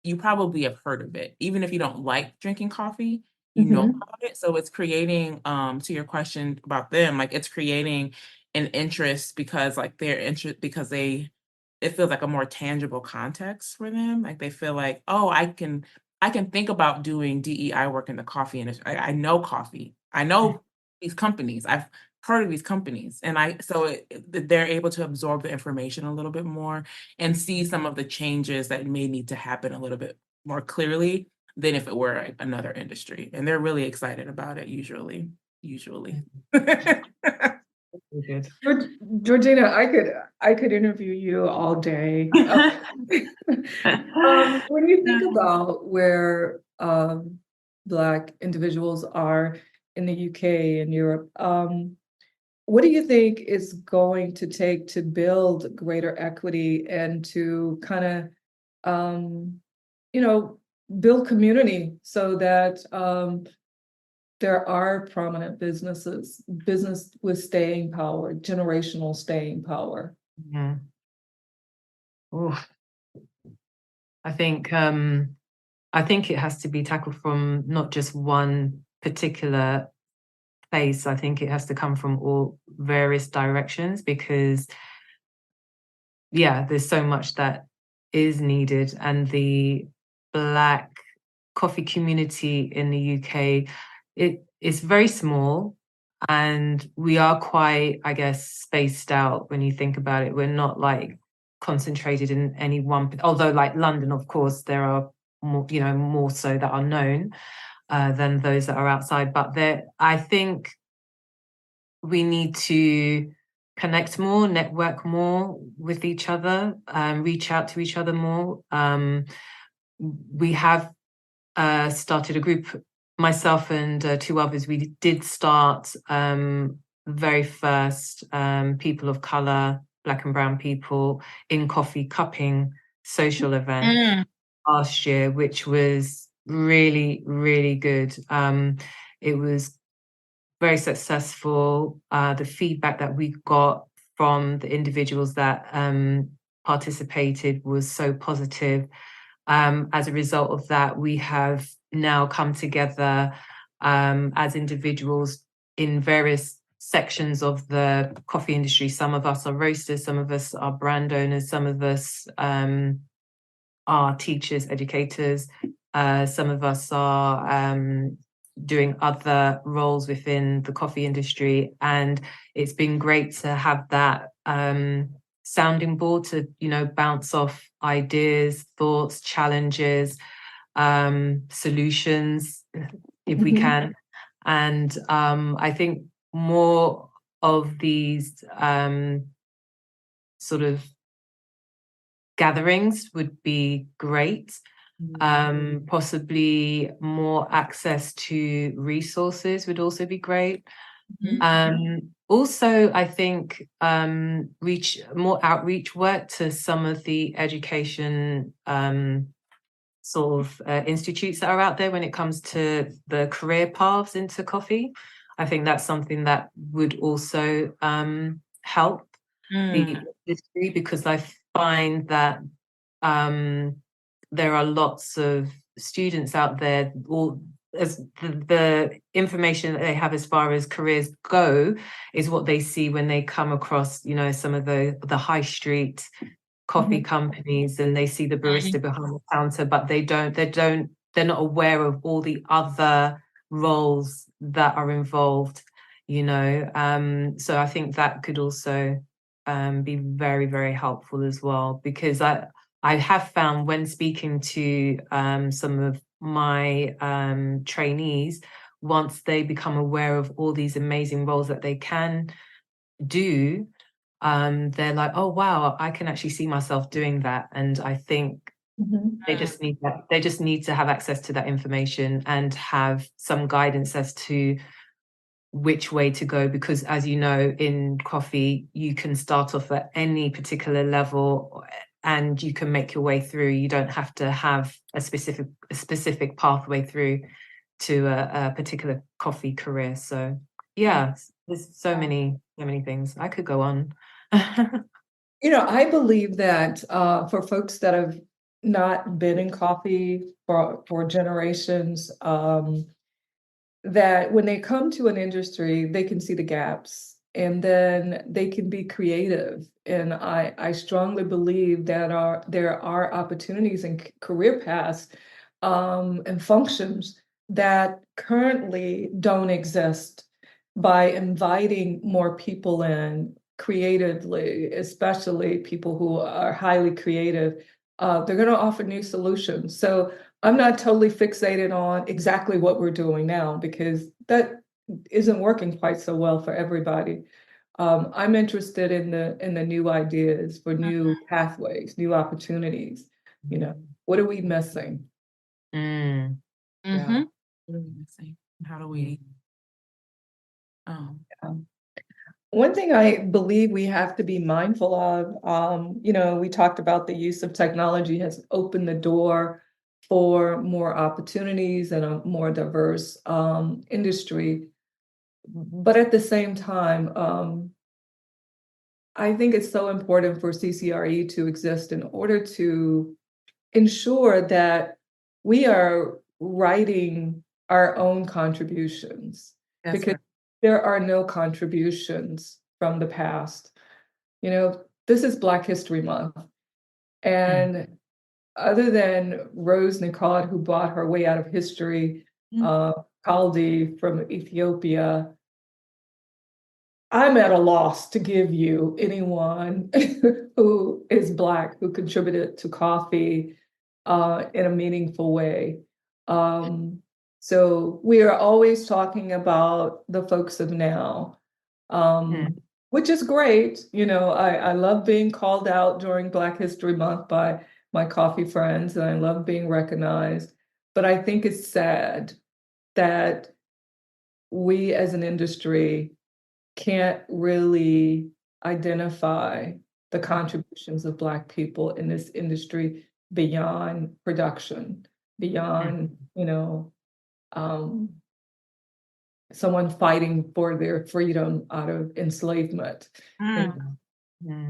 you probably have heard of it. Even if you don't like drinking coffee, you know about it. So it's creating, to your question about them, like it's creating an interest because like their interest, because it feels like a more tangible context for them. Like they feel like, oh, I can think about doing DEI work in the coffee industry. I know coffee. I know these companies. I've heard of these companies. And they're able to absorb the information a little bit more and see some of the changes that may need to happen a little bit more clearly than if it were another industry. And they're really excited about it usually. Good. Georgina, I could interview you all day. When you think about where Black individuals are in the UK and Europe, what do you think is going to take to build greater equity and to kind of, build community so that there are prominent businesses, business with staying power, generational staying power. Mhm. Oh, I think it has to be tackled from not just one particular place. I think it has to come from all various directions because, yeah, there's so much that is needed, and the Black coffee community in the UK, it is very small, and we are quite, I guess, spaced out when you think about it. We're not like concentrated in any one, although like London, of course, there are more, more so that are known than those that are outside. But I think we need to connect more, network more with each other, reach out to each other more. We have started a group, myself and two others. We did start very first people of color, Black and brown people in coffee cupping social event last year, which was really, really good. It was very successful. The feedback that we got from the individuals that participated was so positive. As a result of that, we have now come together as individuals in various sections of the coffee industry. Some of us are roasters, some of us are brand owners, some of us are teachers, educators, some of us are doing other roles within the coffee industry. And it's been great to have that sounding board to, bounce off ideas, thoughts, challenges, solutions, if we can. And I think more of these sort of gatherings would be great. Possibly more access to resources would also be great. Also, I think more outreach work to some of the education sort of institutes that are out there when it comes to the career paths into coffee. I think that's something that would also help the industry, because I find that there are lots of students out there, all as the information that they have as far as careers go is what they see when they come across, some of the high street coffee companies, and they see the barista behind the counter, but they're not aware of all the other roles that are involved, so I think that could also be very, very helpful as well, because I have found when speaking to some of my trainees, once they become aware of all these amazing roles that they can do, they're like, oh wow, I can actually see myself doing that. And I think they just need that. They just need to have access to that information and have some guidance as to which way to go, because as you know, in coffee you can start off at any particular level and you can make your way through. You don't have to have a specific pathway through to a particular coffee career. So yeah, there's so many things. I could go on. I believe that for folks that have not been in coffee for generations, that when they come to an industry, they can see the gaps and then they can be creative. And I strongly believe that there are opportunities and career paths and functions that currently don't exist. By inviting more people in creatively, especially people who are highly creative, they're going to offer new solutions. So I'm not totally fixated on exactly what we're doing now, because that isn't working quite so well for everybody. I'm interested in the new ideas for new pathways, new opportunities. What are we missing? Yeah. What are we missing? How do we? One thing I believe we have to be mindful of, we talked about the use of technology has opened the door for more opportunities and a more diverse industry. But at the same time, I think it's so important for CCRE to exist in order to ensure that we are writing our own contributions. That's Because right. there are no contributions from the past. You know, this is Black History Month. And other than Rose Nicod, who bought her way out of history, Kaldi from Ethiopia, I'm at a loss to give you anyone who is Black, who contributed to coffee in a meaningful way. So we are always talking about the folks of now, which is great. You know, I love being called out during Black History Month by my coffee friends, and I love being recognized. But I think it's sad that we as an industry can't really identify the contributions of Black people in this industry beyond production, beyond, you know, someone fighting for their freedom out of enslavement. And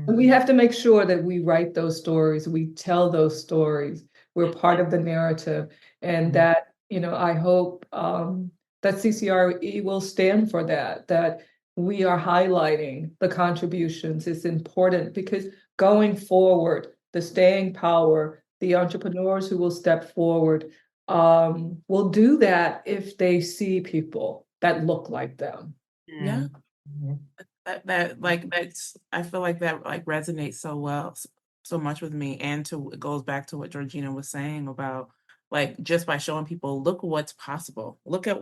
we have to make sure that we write those stories, we tell those stories, we're part of the narrative, and that, you know, I hope that CCRE will stand for that, that we are highlighting the contributions. It's important because going forward, the staying power, the entrepreneurs who will step forward will do that if they see people that look like them. Yeah. That's I feel like that like resonates so well, so much with me, and it goes back to what Georgina was saying about like just by showing people, look what's possible. Look at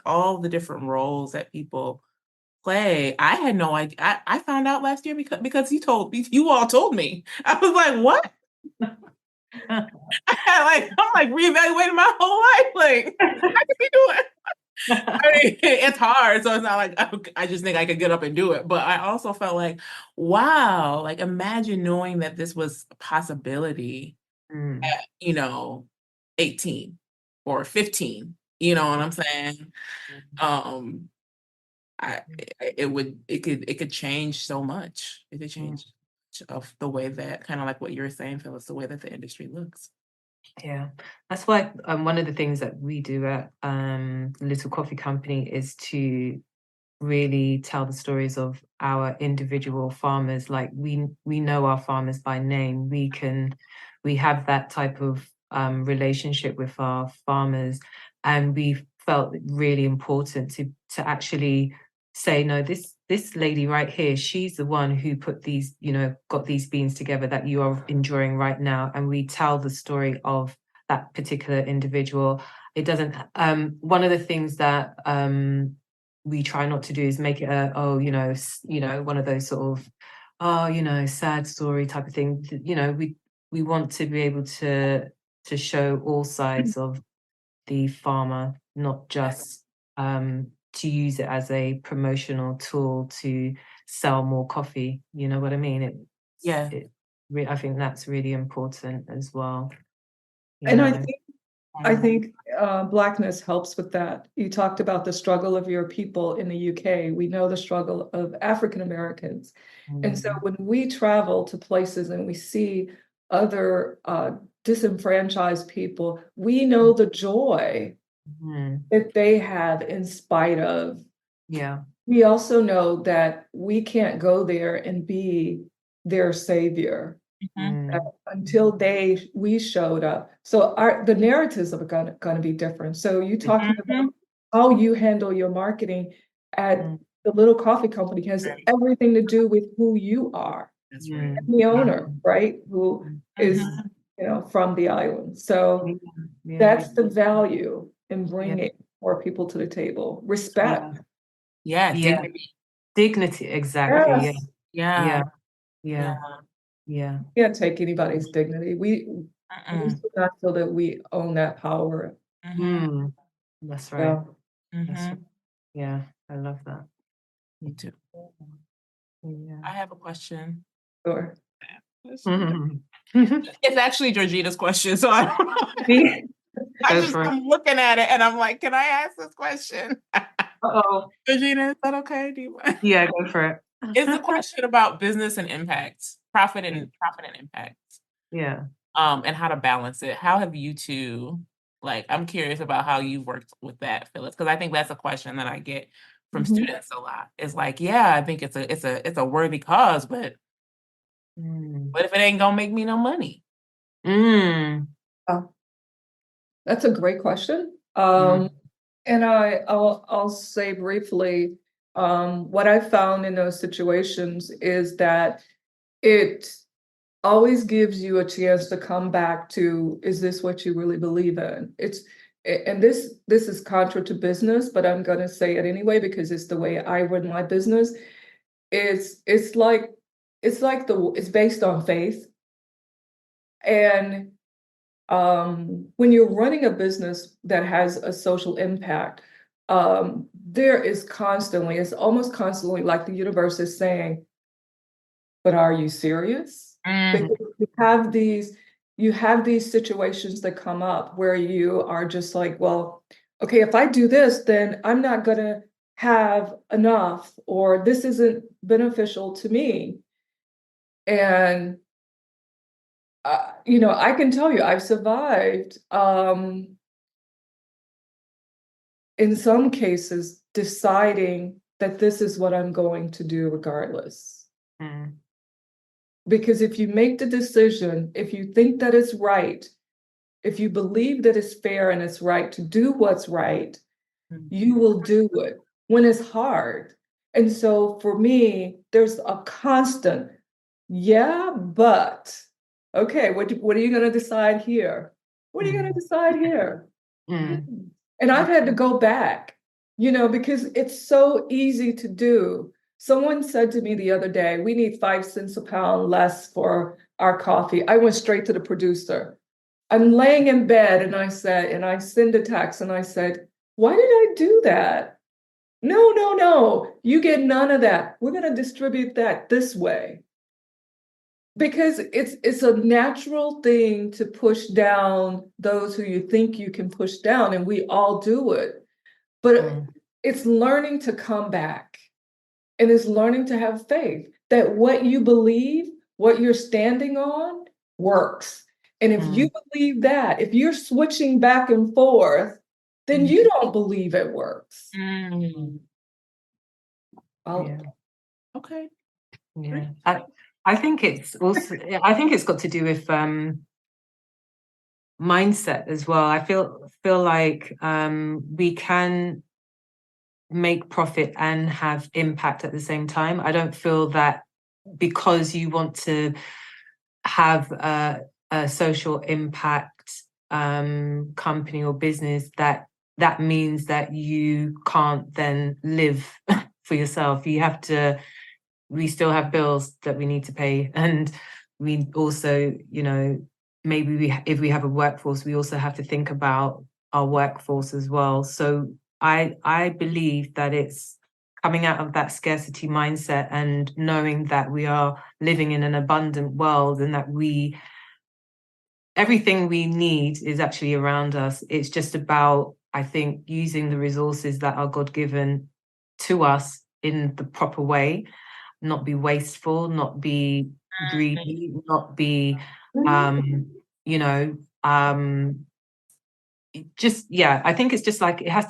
all the different roles that people play. I had no idea. I found out last year because you all told me. I was like, what? I'm like reevaluating my whole life. Like, I could be doing. I mean, it's hard, so it's not like I just think I could get up and do it. But I also felt like, wow, like imagine knowing that this was a possibility at, 18 or 15. You know what I'm saying? It could change so much. It could change of the way that kind of like what you're saying, Phyllis, the way that the industry looks. Yeah, that's why one of the things that we do at Little Coffee Company is to really tell the stories of our individual farmers. Like we know our farmers by name. We have that type of relationship with our farmers, and we felt it really important to actually say, no, this lady right here, she's the one who put these, got these beans together that you are enjoying right now, and we tell the story of that particular individual. It doesn't. One of the things that we try not to do is make it one of those sort of sad story type of thing. We want to be able to show all sides of the farmer, not just to use it as a promotional tool to sell more coffee. You know what I mean? I think that's really important as well. And I think Blackness helps with that. You talked about the struggle of your people in the UK. We know the struggle of African Americans. And so when we travel to places and we see other disenfranchised people, we know the joy that they have in spite of. Yeah. We also know that we can't go there and be their savior. Until we showed up. So the narratives are going to be different. So you talking about how you handle your marketing at the Little Coffee Company has everything to do with who you are. That's right. And the owner, right? Who is, from the island. So that's the value in bringing more people to the table. Respect. Yeah. Dignity, exactly. Yes. Yeah. You can't take anybody's dignity. We should not feel that we own that power. That's right. That's right. Yeah, I love that. Me too. Yeah. I have a question. Sure. It's actually Georgina's question, so I don't know. I'm looking at it and I'm like, can I ask this question? Uh-oh. Georgina, is that okay? Do you mind? Yeah, go for it. It's the question about business and impact, profit and impact. Yeah. And how to balance it. How have you two, like, I'm curious about how you worked with that, Phyllis, because I think that's a question that I get from students a lot. It's like, yeah, I think it's a worthy cause, but what if it ain't gonna make me no money? Oh, that's a great question. And I'll say briefly, what I found in those situations is that it always gives you a chance to come back to, is this what you really believe in? And this is contra to business, but I'm gonna say it anyway because it's the way I run my business. It's based on faith. And when you're running a business that has a social impact, there is constantly, it's almost constantly like the universe is saying, but are you serious? Because you have these situations that come up where you are just like, well, okay, if I do this, then I'm not gonna have enough, or this isn't beneficial to me. And I can tell you, I've survived in some cases deciding that this is what I'm going to do regardless. Because if you make the decision, if you think that it's right, if you believe that it's fair and it's right to do what's right, you will do it when it's hard. And so for me, there's a constant, yeah, but okay, what are you going to decide here? What are you going to decide here? And I've had to go back, because it's so easy to do. Someone said to me the other day, we need 5 cents a pound less for our coffee. I went straight to the producer. I'm laying in bed and I send a text and I said, why did I do that? No, you get none of that. We're going to distribute that this way. Because it's a natural thing to push down those who you think you can push down, and we all do it. But it's learning to come back, and it's learning to have faith that what you believe, what you're standing on, works. And if you believe that, if you're switching back and forth, then you don't believe it works. Okay. Yeah. I think it's got to do with mindset as well. I feel like we can make profit and have impact at the same time. I don't feel that because you want to have a social impact company or business that means that you can't then live for yourself. We still have bills that we need to pay, and we also, maybe if we have a workforce, we also have to think about our workforce as well. So I believe that it's coming out of that scarcity mindset and knowing that we are living in an abundant world and that everything we need is actually around us. It's just about, I think, using the resources that are God-given to us in the proper way, not be wasteful, not be greedy, not be, I think it's just like, we have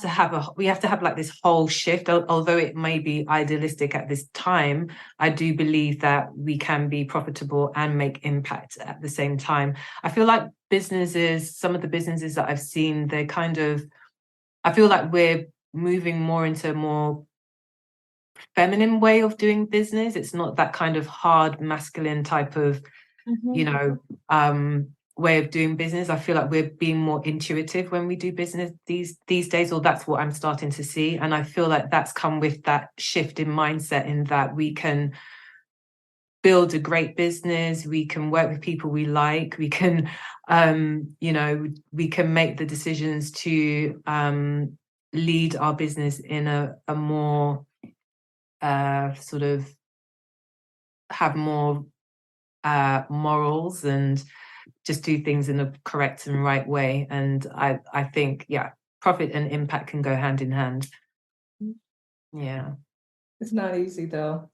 to have like this whole shift, although it may be idealistic at this time. I do believe that we can be profitable and make impact at the same time. I feel like some of the businesses that I've seen, I feel like we're moving more into a more feminine way of doing business. It's not that kind of hard masculine type of, way of doing business. I feel like we're being more intuitive when we do business these days, or that's what I'm starting to see. And I feel like that's come with that shift in mindset, in that we can build a great business, we can work with people we like, we can, we can make the decisions to lead our business in a more sort of have more morals and just do things in the correct and right way. And I think, profit and impact can go hand in hand. Yeah. It's not easy though.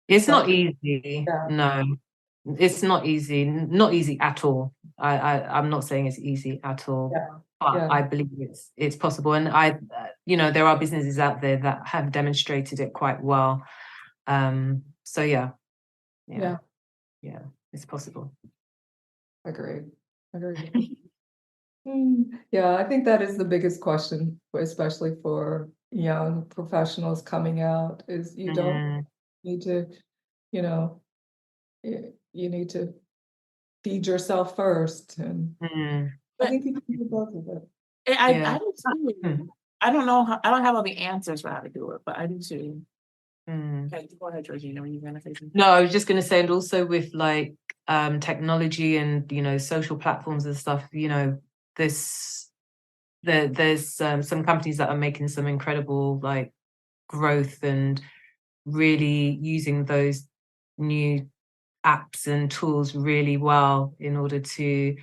It's not easy. Yeah. No, it's not easy. Not easy at all. I'm not saying it's easy at all. Yeah. But Yeah. I believe it's possible. And there are businesses out there that have demonstrated it quite well. So yeah, it's possible. Agreed. Yeah, I think that is the biggest question, especially for young professionals coming out, is you don't need to, you know, you need to feed yourself first. And I think you can do both of it. I do too. I don't know how, I don't have all the answers for how to do it, but I do too. Okay, go ahead, Georgina. Were you gonna say something? No, I was just gonna say, and also with like technology and social platforms and stuff, there's some companies that are making some incredible like growth and really using those new apps and tools really well in order to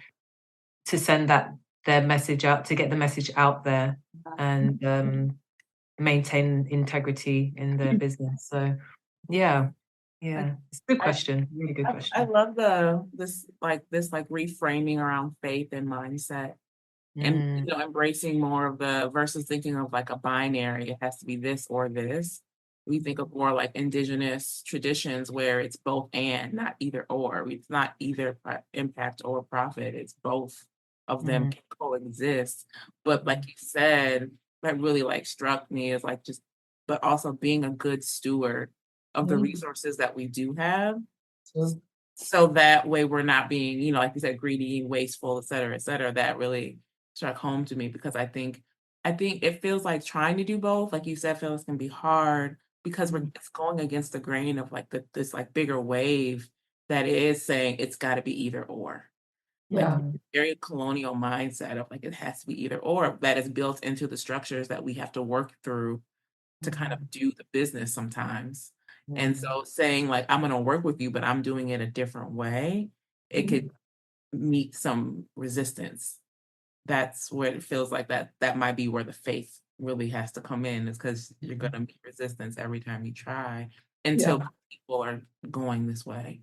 send their message out, to get the message out there and maintain integrity in their business. So it's a good question. Really good question. I love this reframing around faith and mindset. And embracing more of the versus thinking of like a binary, it has to be this or this. We think of more like indigenous traditions where it's both and, not either or. It's not either impact or profit. It's both of them can coexist. But like you said, that really like struck me is like but also being a good steward of the resources that we do have. So that way we're not being, like you said, greedy, wasteful, et cetera, that really struck home to me, because I think it feels like trying to do both, like you said, Phyllis, can be hard because it's going against the grain of like this like bigger wave that is saying it's got to be either or. Like very colonial mindset of like it has to be either or, that is built into the structures that we have to work through to kind of do the business sometimes. And so saying like, I'm going to work with you, but I'm doing it a different way, it could meet some resistance. That's where it feels like that might be where the faith really has to come in, is because you're going to meet resistance every time you try until people are going this way.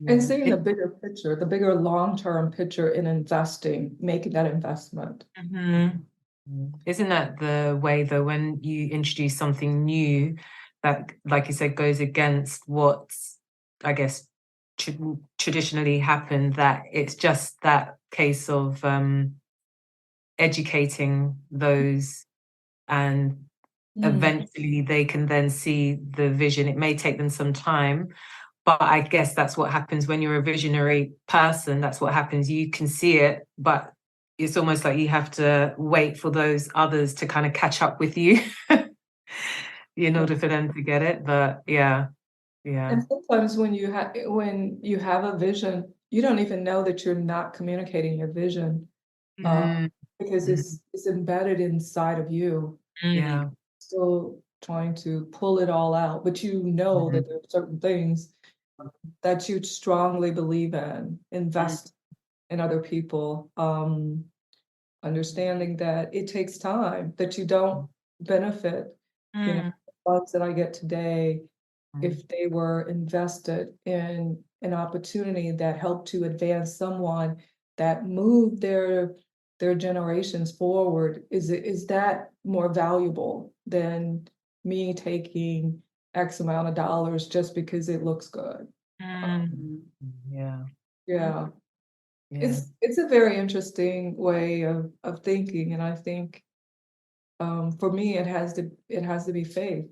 And seeing the bigger picture, the bigger long-term picture in investing, making that investment. Isn't that the way though, when you introduce something new that, like you said, goes against what's, I guess, traditionally happened, that it's just that case of educating those, and eventually they can then see the vision. It may take them some time, but I guess that's what happens when you're a visionary person. That's what happens. You can see it, but it's almost like you have to wait for those others to kind of catch up with you in order for them to get it. But yeah. And sometimes when you have a vision, you don't even know that you're not communicating your vision, because it's embedded inside of you. Yeah. Still trying to pull it all out, but you know that there are certain things that you strongly believe in, invest in other people, understanding that it takes time, that you don't benefit, the funds that I get today, if they were invested in an opportunity that helped to advance someone, that moved their generations forward, is that more valuable than me taking X amount of dollars just because it looks good? Yeah. It's a very interesting way of thinking, and I think for me it has to be faith,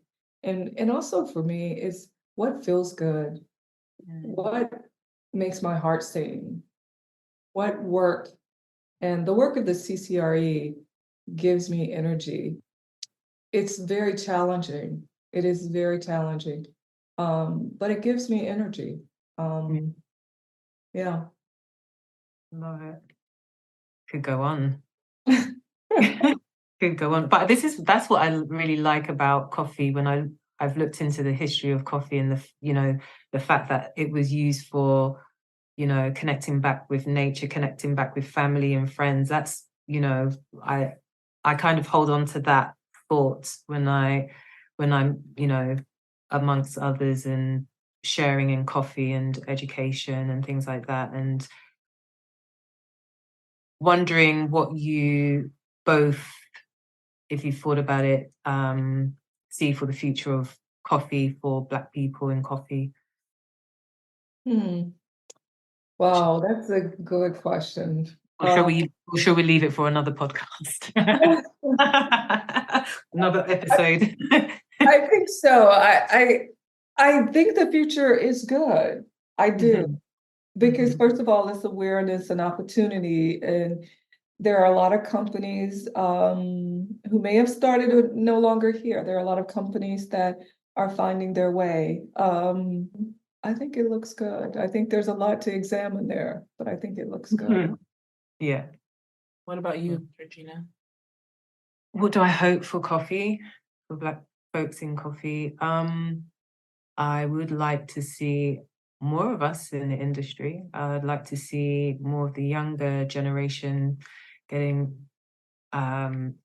and also for me it's what feels good, what makes my heart sing, what work, and the work of the CCRE gives me energy. It's very challenging. It is very challenging, but it gives me energy. Yeah. Love it. Could go on. Could go on. But that's what I really like about coffee. When I've looked into the history of coffee and the fact that it was used for connecting back with nature, connecting back with family and friends. That's, I kind of hold on to that thought when I'm, amongst others and sharing in coffee and education and things like that. And wondering what you both, if you've thought about it, see for the future of coffee for Black people in coffee. Wow, that's a good question. Or shall we leave it for another podcast? Another episode. I think so. I think the future is good. I do. Because first of all, it's awareness and opportunity. And there are a lot of companies who may have started or no longer here. There are a lot of companies that are finding their way. I think it looks good. I think there's a lot to examine there, but I think it looks good. Yeah. What about you, Georgina? What do I hope for coffee, for Black folks in coffee? I would like to see more of us in the industry. I'd like to see more of the younger generation getting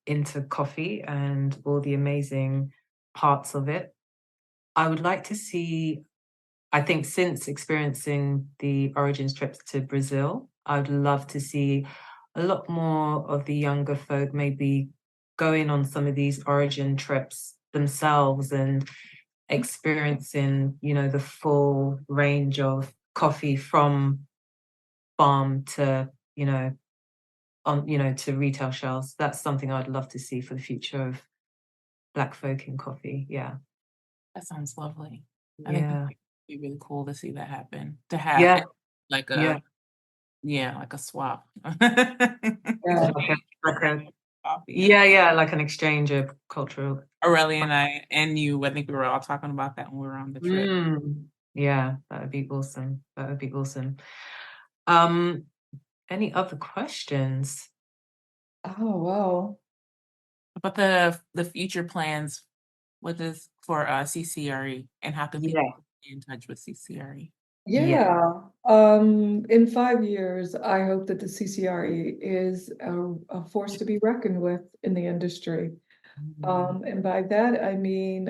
into coffee and all the amazing parts of it. I would like to see, I think since experiencing the Origins trips to Brazil, I'd love to see a lot more of the younger folk maybe going on some of these Origin trips themselves and experiencing, the full range of coffee from farm to, to retail shelves. That's something I'd love to see for the future of Black folk in coffee. Yeah. That sounds lovely. I Yeah. think it'd be really cool to see that happen. To have Yeah. like Yeah. like a swap. Yeah. Like an exchange of cultural. Aurelia and you, I think we were all talking about that when we were on the trip. Yeah, that would be awesome. Any other questions? Oh, wow. But the future plans, what is for CCRE, and how can people get in touch with CCRE? Yeah. In 5 years, I hope that the CCRE is a force to be reckoned with in the industry. And by that, I mean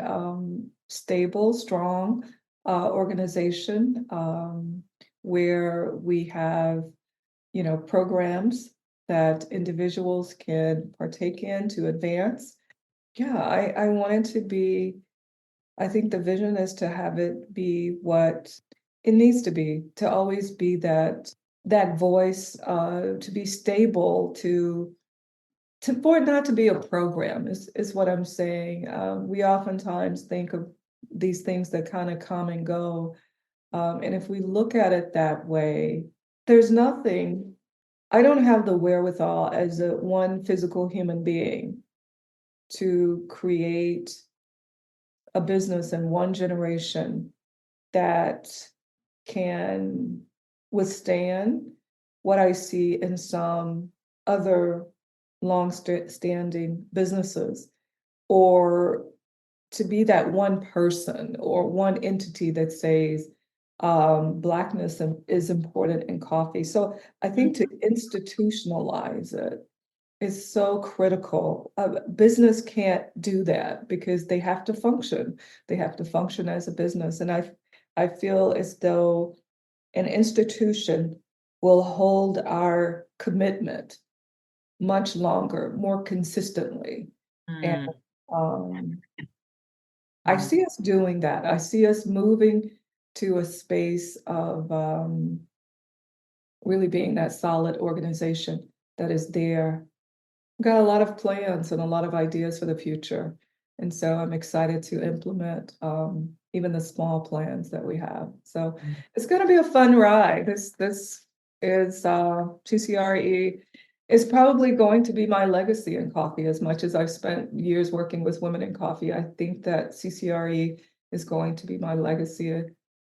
stable, strong organization where we have, programs that individuals can partake in to advance. Yeah, I want it to be, I think the vision is to have it be what it needs to be, to always be that voice, to be stable, for it not to be a program is what I'm saying. We oftentimes think of these things that kind of come and go. And if we look at it that way, there's nothing, I don't have the wherewithal as one physical human being to create a business in one generation that can withstand what I see in some other long-standing businesses, or to be that one person or one entity that says Blackness is important in coffee. So I think to institutionalize it is so critical. Business can't do that because they have to function. They have to function as a business. And I feel as though an institution will hold our commitment much longer, more consistently. And I see us doing that. I see us moving to a space of really being that solid organization that is there. Got a lot of plans and a lot of ideas for the future. And so I'm excited to implement even the small plans that we have. So it's going to be a fun ride. This is CCRE is probably going to be my legacy in coffee. As much as I've spent years working with women in coffee, I think that CCRE is going to be my legacy.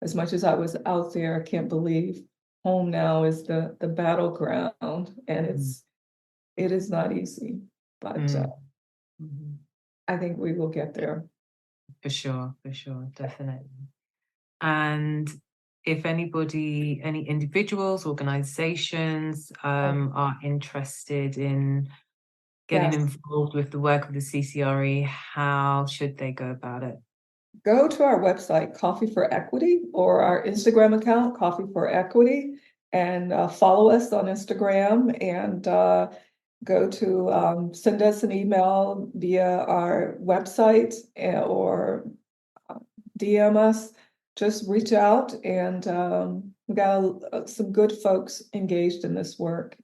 As much as I was out there, I can't believe home now is the battleground, and it is not easy, but I think we will get there. For sure, definitely. And if anybody, any individuals, organizations are interested in getting involved with the work of the CCRE, how should they go about it? Go to our website, Coffee for Equity, or our Instagram account, Coffee for Equity, and follow us on Instagram, and go to send us an email via our website, or DM us. Just reach out, and we got some good folks engaged in this work.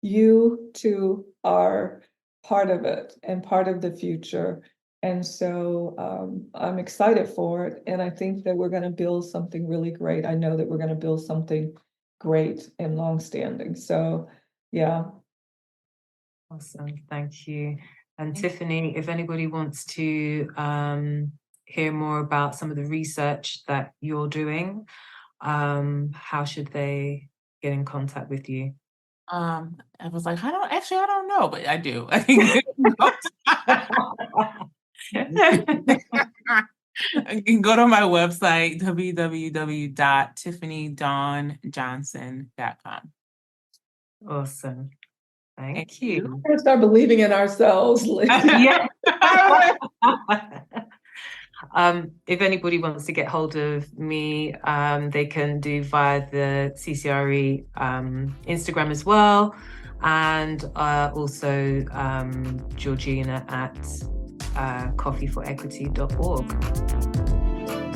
You too are part of it and part of the future. And so I'm excited for it. And I think that we're going to build something really great. I know that we're going to build something great and longstanding. So, yeah. Awesome. Thank you. And Tiffany, if anybody wants to hear more about some of the research that you're doing, how should they get in contact with you? I was like, I don't know, but I do. You can go to my website, www.tiffanydawnjohnson.com. Awesome. Thank you. We're going to start believing in ourselves. Yeah. If anybody wants to get hold of me, they can do via the CCRE Instagram as well, and also Georgina at coffeeforequity.org.